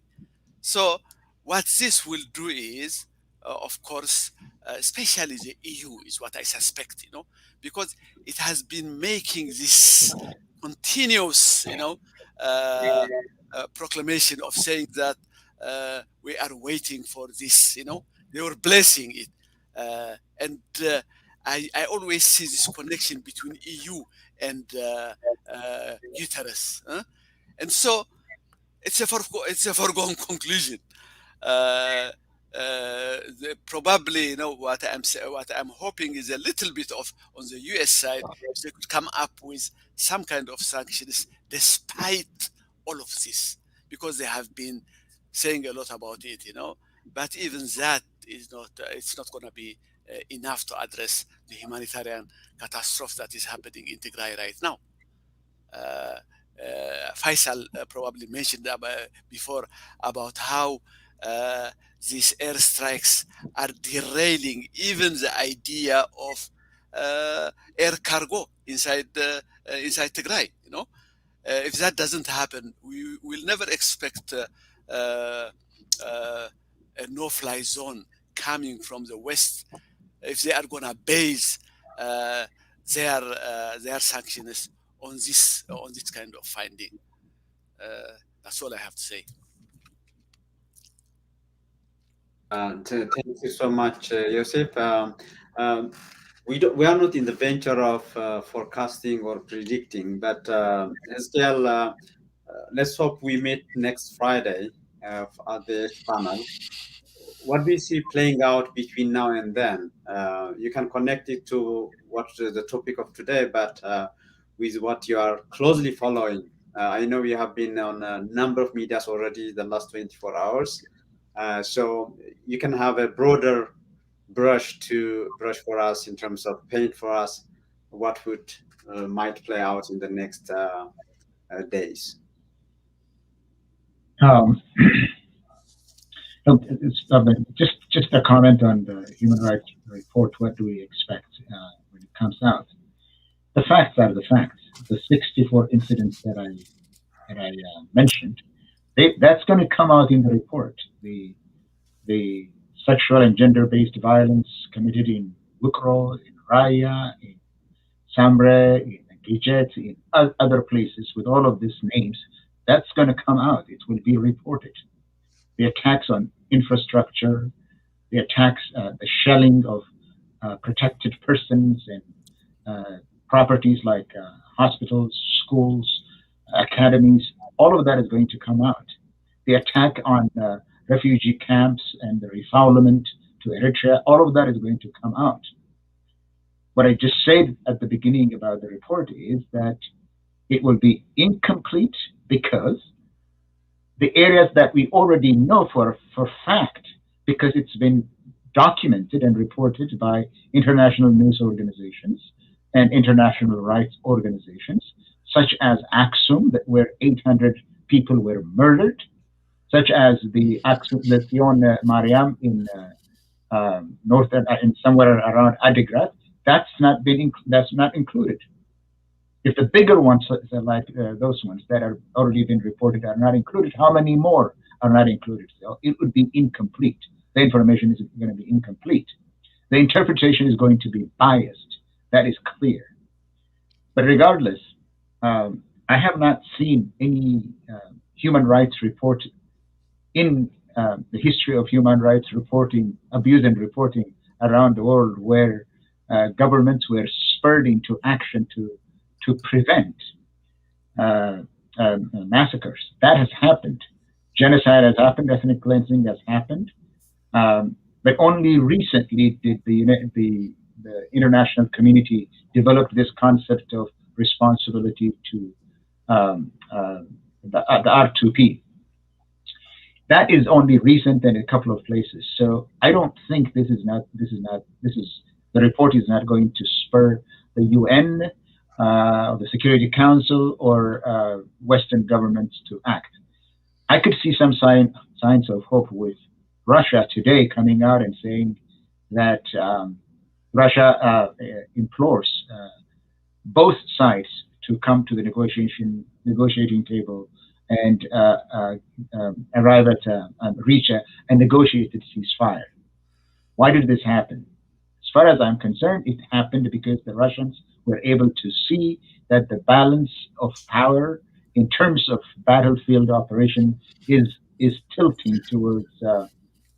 So what this will do is, of course, especially the EU is what I suspect, you know, because it has been making this continuous, you know, proclamation of saying that we are waiting for this, you know, they were blessing it. And I always see this connection between EU and Guterres. And so it's a foregone conclusion. Probably, you know, what I'm hoping is a little bit of on the US side, if they could come up with some kind of sanctions despite all of this, because they have been saying a lot about it, you know. But even that is not, it's not going to be enough to address the humanitarian catastrophe that is happening in Tigray right now. Faisal probably mentioned before about how these airstrikes are derailing even the idea of air cargo inside Tigray. You know, if that doesn't happen, we will never expect a no-fly zone coming from the west if they are going to base their sanctions on this kind of finding. That's all I have to say. Thank you so much, Joseph. We are not in the venture of forecasting or predicting, but Ezekiel, let's hope we meet next Friday at the panel. What do you see playing out between now and then? You can connect it to what the topic of today, but with what you are closely following I know you have been on a number of medias already the last 24 hours. So you can have a broader brush for us in terms of paint for us what would might play out in the next days. Just a comment on the human rights report. What do we expect when it comes out? The facts are the facts. The 64 incidents that I mentioned, that's going to come out in the report. The sexual and gender-based violence committed in Bukro, in Raya, in Sambre, in Gijet, in other places with all of these names, that's going to come out. It will be reported. The attacks on infrastructure, the attacks, the shelling of protected persons and properties like hospitals, schools, academies, all of that is going to come out. The attack on refugee camps and the refoulement to Eritrea, all of that is going to come out. What I just said at the beginning about the report is that it will be incomplete because the areas that we already know for fact, because it's been documented and reported by international news organizations and international rights organizations, such as Aksum, where 800 people were murdered, such as the Sion Mariam in northern, in somewhere around Adigrat. That's not included. If the bigger ones, like those ones that are already been reported, are not included, how many more are not included? So it would be incomplete. The information is going to be incomplete. The interpretation is going to be biased. That is clear. But regardless, I have not seen any human rights report in the history of human rights reporting, abuse and reporting around the world where governments were spurred into action to prevent massacres. That has happened. Genocide has happened. Ethnic cleansing has happened. But only recently did the international community develop this concept of responsibility to the R2P. That is only recent in a couple of places. So I don't think the report is not going to spur the UN, the Security Council, or Western governments to act. I could see some signs of hope with Russia today coming out and saying that Russia implores both sides to come to the negotiating table and arrive at reach a negotiated ceasefire. Why did this happen? As far as I'm concerned, it happened because the Russians were able to see that the balance of power in terms of battlefield operation is tilting towards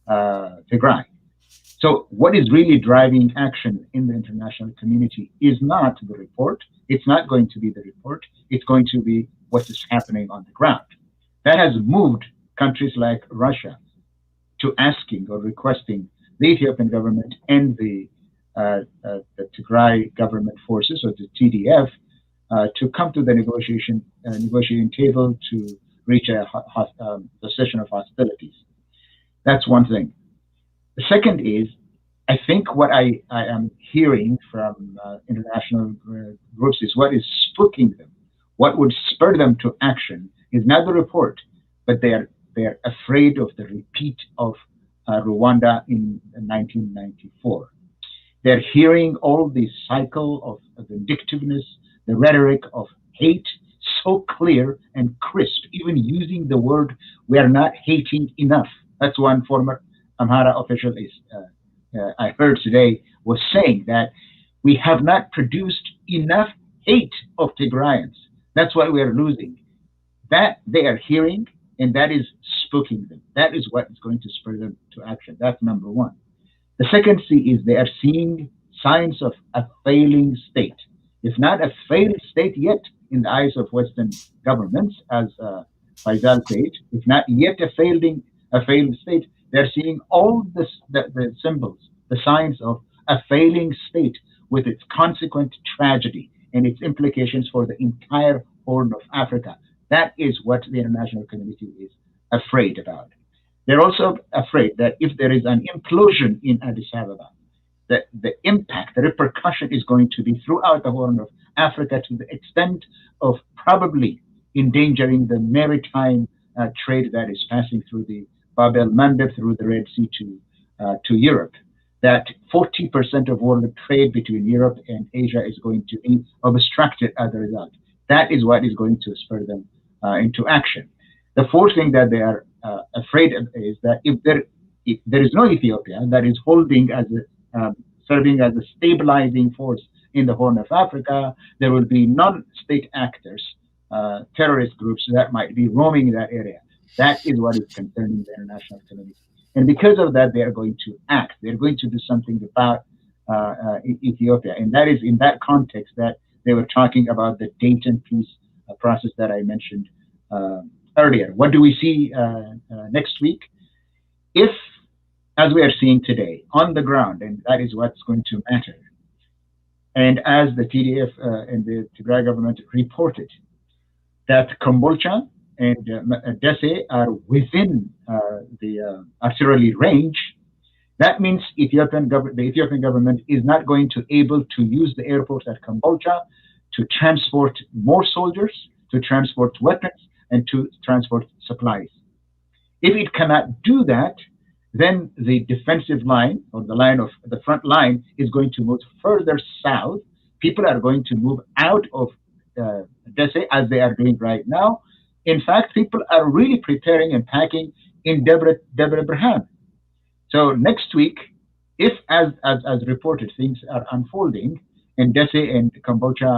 Tigray. So what is really driving action in the international community is not the report. It's not going to be the report. It's going to be what is happening on the ground. That has moved countries like Russia to asking or requesting the Ethiopian government and the Tigray government forces, or the TDF, to come to the negotiating table to reach a cessation of hostilities. That's one thing. The second is, I think what I am hearing from international groups is what is spooking them. What would spur them to action is not the report, but they are afraid of the repeat of Rwanda in 1994. They're hearing all this cycle of vindictiveness, the rhetoric of hate, so clear and crisp, even using the word, we are not hating enough. That's one former Amhara official I heard today was saying that we have not produced enough hate of Tigrayans. That's why we are losing. That they are hearing, and that is spooking them. That is what is going to spur them to action. That's number one. The second C is they are seeing signs of a failing state. If not a failed state yet in the eyes of Western governments, as Faisal said, if not yet a failed state, they're seeing all the symbols, the signs of a failing state with its consequent tragedy and its implications for the entire Horn of Africa. That is what the international community is afraid about. They're also afraid that if there is an implosion in Addis Ababa, that the impact, the repercussion is going to be throughout the Horn of Africa to the extent of probably endangering the maritime trade that is passing through the Bab el-Mandeb, through the Red Sea to Europe. That 40% of world trade between Europe and Asia is going to be obstructed as a result. That is what is going to spur them into action. The fourth thing that they are afraid of is that if there is no Ethiopia that is holding as serving as a stabilizing force in the Horn of Africa, there will be non-state actors, terrorist groups that might be roaming in that area. That is what is concerning the international community. And because of that, they are going to act. They're going to do something about Ethiopia. And that is in that context that they were talking about the Dayton peace process that I mentioned earlier. What do we see next week? If, as we are seeing today, on the ground, and that is what's going to matter, and as the TDF and the Tigray government reported, that Kombolcha and Dese are within the artillery range, that means the Ethiopian government is not going to be able to use the airport at Kombolcha to transport more soldiers, to transport weapons, and to transport supplies. If it cannot do that, then the defensive line, or the line of the front line, is going to move further south. People are going to move out of Dese as they are doing right now. In fact, people are really preparing and packing in Debre Birhan. So next week, if as reported, things are unfolding and Dese and Kombolcha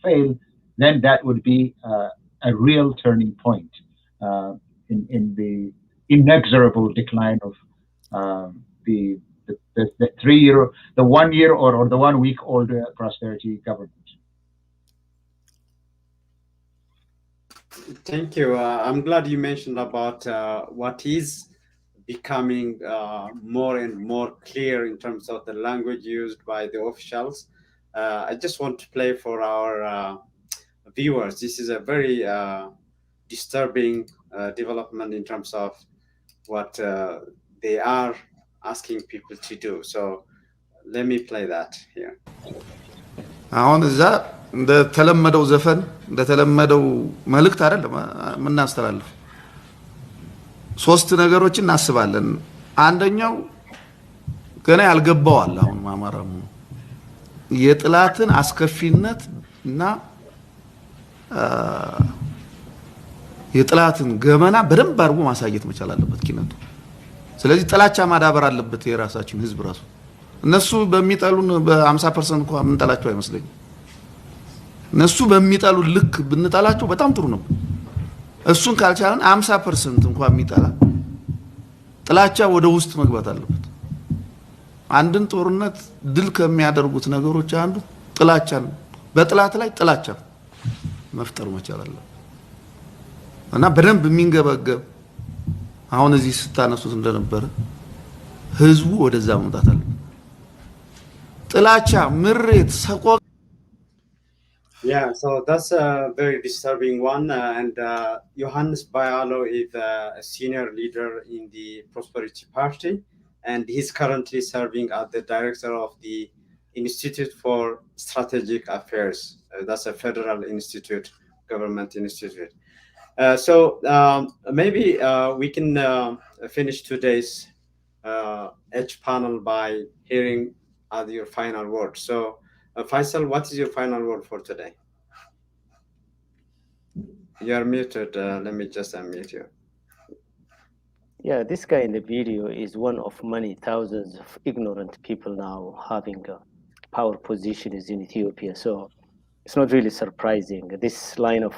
fail, then that would be a real turning point in the inexorable decline of the 1 year or the 1 week old prosperity government. Thank you. I'm glad you mentioned about what is becoming more and more clear in terms of the language used by the officials. I just want to play for our viewers. This is a very disturbing development in terms of what they are asking people to do. So let me play that here. አሁን እዛ እንደተለመደው ዘፈን እንደተለመደው መልእክት አይደለም የምናስተላልፍ ሶስት ነገሮችን እናስባለን። አንደኛው ገና ያልገባው አለ። አሁን ማማራሙ የጥላትን አስከፊነት እና የጥላትን ገመና በደንብ አድርጎ ማሳየት መቻል አለበት ኪነቱ። ስለዚህ ጥላቻ ማዳበር አለበት የራሳችን ህዝብ ራሱ። እነሱ በሚጠሉን በ50% እንኳን ምንጠላቸው አይመስለኝም። እነሱ በሚጠሉ ልክ ብንጠላቸው በጣም ጥሩ ነው። እሱን ካልቻለን 50% እንኳን የሚጠላ ጥላቻ ወደ ውስጥ መግባት አለበት። አንድን ጦርነት ድል ከሚያደርጉት ነገሮች አንዱ ጥላቻ ነው። በጥላት ላይ ጥላቻ መፍጠር መቻል አለበት እና በደንብ የሚንገበገብ አሁን እዚህ ስታነሱት እንደነበረ ህዝቡ ወደዛ መምጣት አለበት። ጥላቻ ምሬት ሰቆ Yeah, so that's a very disturbing one. And Johannes Bayalo is a senior leader in the Prosperity Party, and he's currently serving as the director of the Institute for Strategic Affairs. That's a federal institute, government institute. So maybe we can finish today's H panel by hearing your final word. So Faisal, what is your final word for today? You are muted. Let me just unmute you. Yeah, this guy in the video is one of many thousands of ignorant people now having power positions in Ethiopia. So it's not really surprising. This line of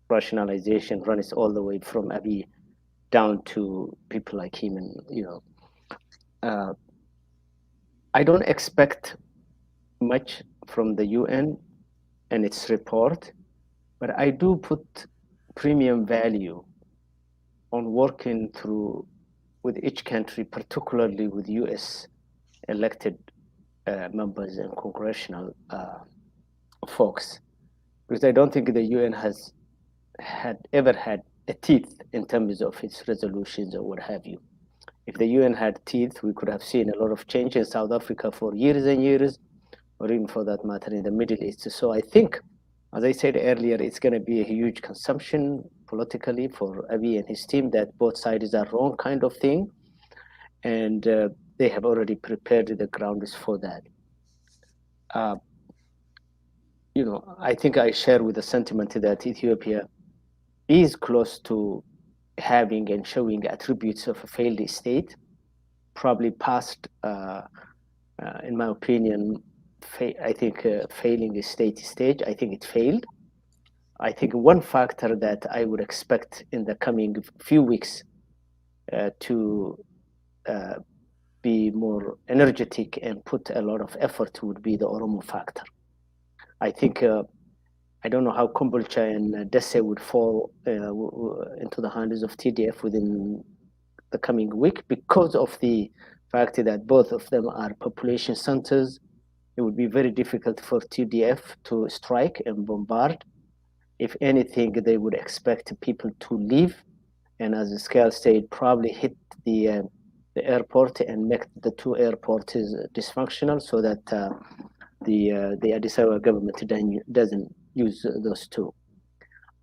rationalization runs all the way from Abiy down to people like him. And, I don't expect much from the UN and its report, but I do put premium value on working with each country, particularly with US elected members and congressional folks, because I don't think the UN has had ever had a teeth in terms of its resolutions or what have you. If the UN had teeth, we could have seen a lot of change in South Africa for years and years, or even for that matter in the Middle East. So I think, as I said earlier, it's going to be a huge consumption politically for Abiy and his team, that both sides are wrong kind of thing. And they have already prepared the grounds for that. I think I share with the sentiment that Ethiopia is close to having and showing attributes of a failed state, probably past, in my opinion, I think failing state stage. I think it failed. I think one factor that I would expect in the coming few weeks to be more energetic and put a lot of effort would be the Oromo factor. I think I don't know how Kombolcha and Desse would fall into the hands of TDF within the coming week because of the fact that both of them are population centers. It would be very difficult for TDF to strike and bombard. If anything, they would expect people to leave, and as Scale said, probably hit the airport and make the two airports dysfunctional so that the Addis Ababa government doesn't use those two.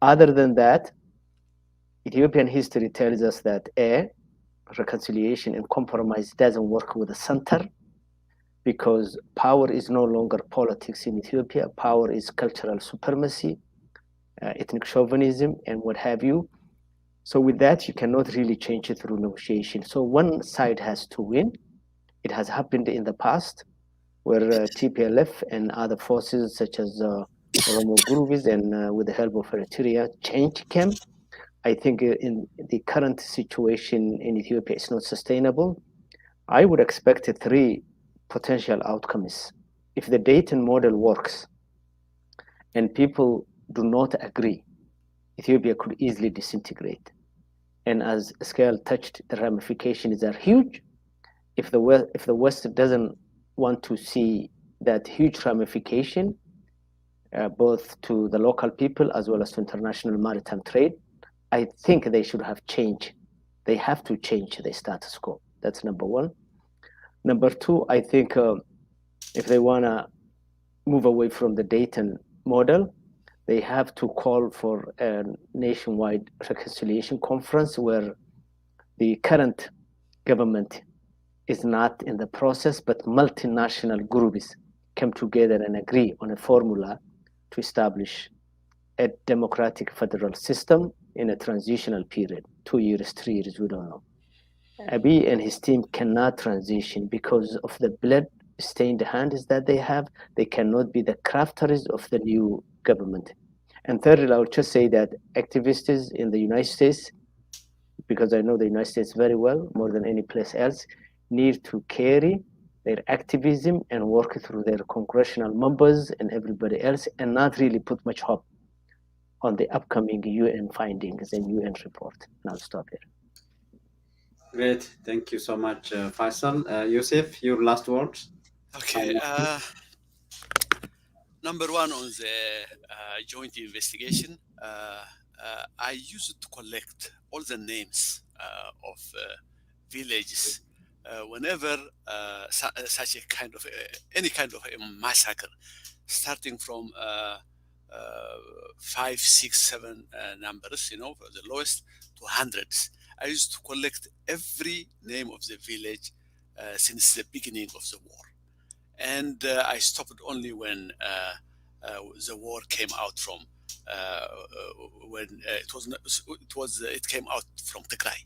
Other than that, Ethiopian history tells us that reconciliation and compromise doesn't work with the center, because power is no longer politics in Ethiopia. Power is cultural supremacy, ethnic chauvinism, and what have you. So with that, you cannot really change it through negotiation. So one side has to win. It has happened in the past, where TPLF and other forces such as Oromo Gurubis and with the help of Eritrea, change came. I think in the current situation in Ethiopia, it's not sustainable. I would expect three potential outcomes. If the Dayton model works and people do not agree, Ethiopia could easily disintegrate. And as Scale touched, the ramifications are huge. If the West doesn't want to see that huge ramification, both to the local people as well as to international maritime trade, I think they should have changed. They have to change the status quo. That's number one. Number two, I think if they want to move away from the Dayton model, they have to call for a nationwide reconciliation conference where the current government is not in the process, but multinational groups come together and agree on a formula to establish a democratic federal system in a transitional period, 2 years, 3 years, we don't know. Abiy and his team cannot transition because of the blood-stained hands that they have. They cannot be the crafters of the new government. And thirdly, I would just say that activists in the United States, because I know the United States very well, more than any place else, need to carry their activism and work through their congressional members and everybody else, and not really put much hope on the upcoming UN findings and UN report. And I'll stop here. Great. Thank you so much, Faisal. Yusuf, your last words? Okay. Number one, on the joint investigation, I used to collect all the names of villages whenever such a kind of any kind of a massacre, starting from 5, 6, 7 numbers, the lowest, to hundreds. I used to collect every name of the village since the beginning of the war, and I stopped only when the war came out from when it came out from Tigray.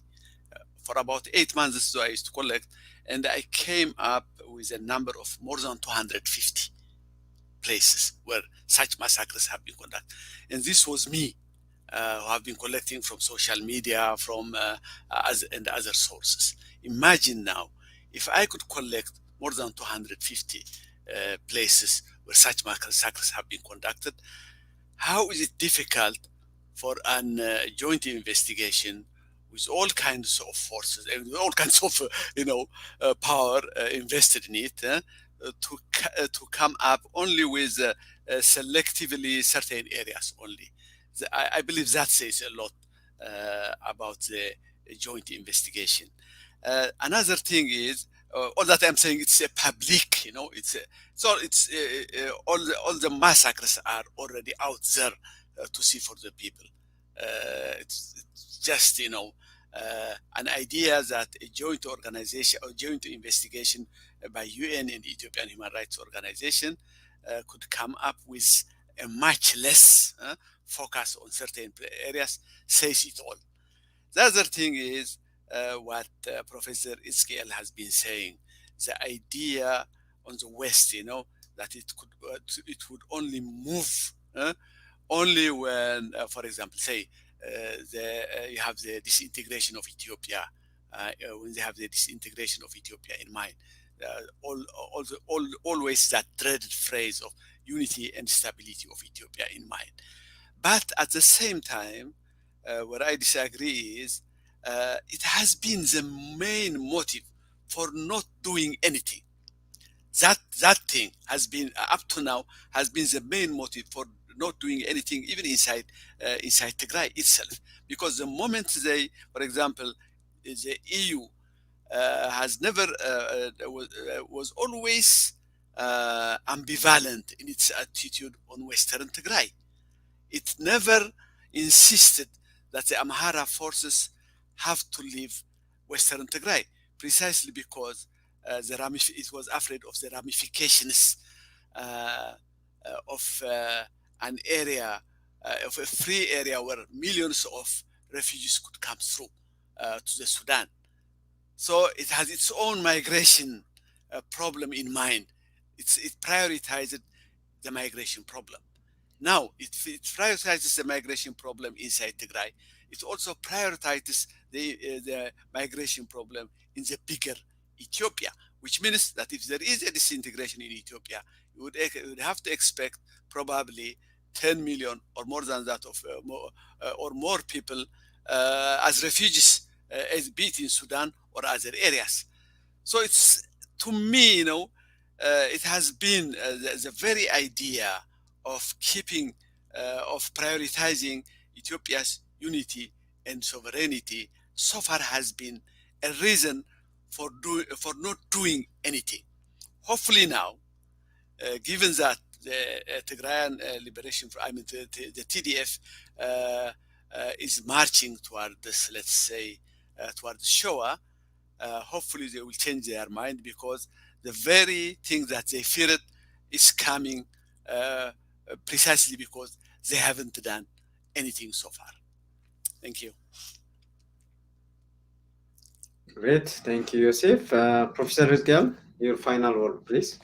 For about 8 months, so I used to collect, and I came up with a number of more than 250 places where such massacres have been conducted. And this was me who have been collecting from social media, from and other sources. Imagine now, if I could collect more than 250 places where such massacres have been conducted, how is it difficult for an joint investigation with all kinds of forces and with all kinds of power invested in it to come up only with selectively certain areas only? I believe that says a lot about the joint investigation. Another thing is, all that I'm saying, it's a public, it's all the massacres are already out there to see for the people. It's just an idea that a joint organization or joint investigation by UN and Ethiopian Human Rights Organization could come up with a much less focus on certain areas, says it all. The other thing is what Professor Iskiel has been saying, the idea on the West, that it would only move only when, for example, say you have the disintegration of Ethiopia. When they have the disintegration of Ethiopia in mind, always that dreaded phrase of unity and stability of Ethiopia in mind. But at the same time, where I disagree is it has been the main motive for not doing anything. That thing has been up to now has been the main motive for not doing anything, even inside Tigray itself. Because the moment they, for example, the EU has never was always ambivalent in its attitude on Western Tigray. It never insisted that the Amhara forces have to leave Western Tigray, precisely because it was afraid of the ramifications of an area, of a free area where millions of refugees could come through to the Sudan. So it has its own migration problem in mind. It prioritized the migration problem. Now, it prioritizes the migration problem inside Tigray. It also prioritizes the migration problem in the bigger Ethiopia, which means that if there is a disintegration in Ethiopia, you would have to expect probably 10 million or more than that or more people as refugees, be it in Sudan or other areas. So it's, to me, it has been the very idea of keeping, of prioritizing Ethiopia's unity and sovereignty so far has been a reason for not doing anything. Hopefully now, given that the Tigrayan liberation, the TDF is marching toward this, let's say, toward Shoa, hopefully they will change their mind, because the very thing that they feared is coming precisely because they haven't done anything so far. Thank you. Great, thank you, Yosef. Professor Rizgal, your final word, please.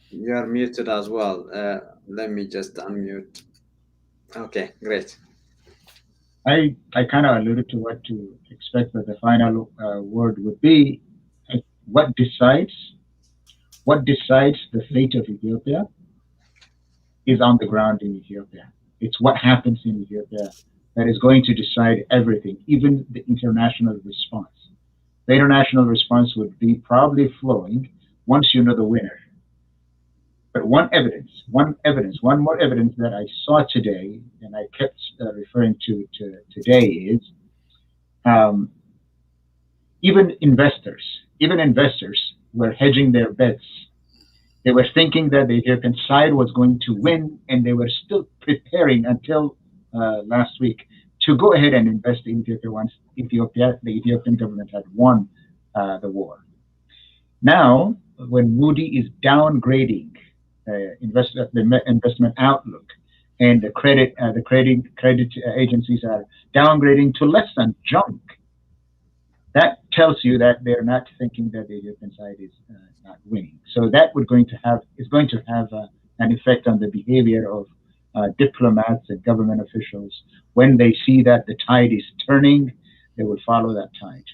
You are muted as well. Let me just unmute. Okay, great. I kind of alluded to what to expect that the final word would be. What decides the fate of Ethiopia is on the ground in Ethiopia. It's what happens in Ethiopia that is going to decide everything, even the international response. The international response would be probably flowing once you know the winner. But one more evidence that I saw today, and I kept referring to today, is even investors were hedging their bets. They were thinking that the Ethiopian side was going to win, and they were still preparing until last week to go ahead and invest in Ethiopia once the Ethiopian government had won the war. Now, when Moody is downgrading the investment outlook, and the credit agencies are downgrading to less than junk, that tells you that they're not thinking that the Ethiopian side is not winning. So that is going to have an effect on the behavior of diplomats and government officials. When they see that the tide is turning, they will follow that tide.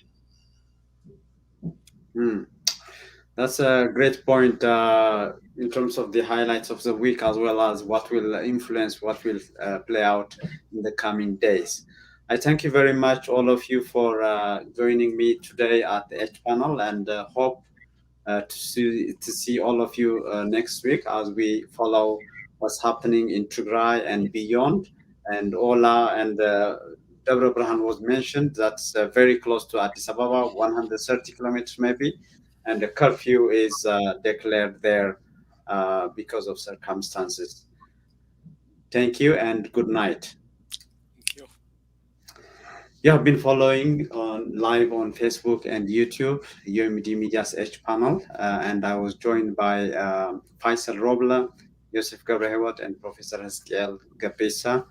That's a great point in terms of the highlights of the week, as well as what will influence, what will play out in the coming days. I thank you very much, all of you, for joining me today at the H panel, and hope to see all of you next week as we follow what's happening in Tigray and beyond. And Ola and Debre Brahan was mentioned. That's very close to Addis Ababa, 130 kilometers maybe. And the curfew is declared there because of circumstances. Thank you and good night. Thank you. You have been following live on Facebook and YouTube, UMD Media's H panel, and I was joined by Faisal Robla, Yosef Gabrahewat, and Professor Hezkel Gabesa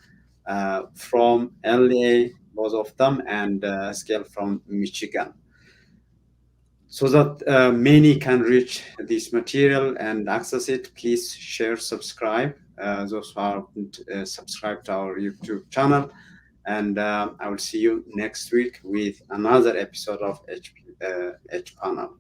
from LA, both of them, and Hezkel from Michigan. So that many can reach this material and access it, please share, subscribe, those who haven't subscribed to our YouTube channel. And I will see you next week with another episode of H Panel.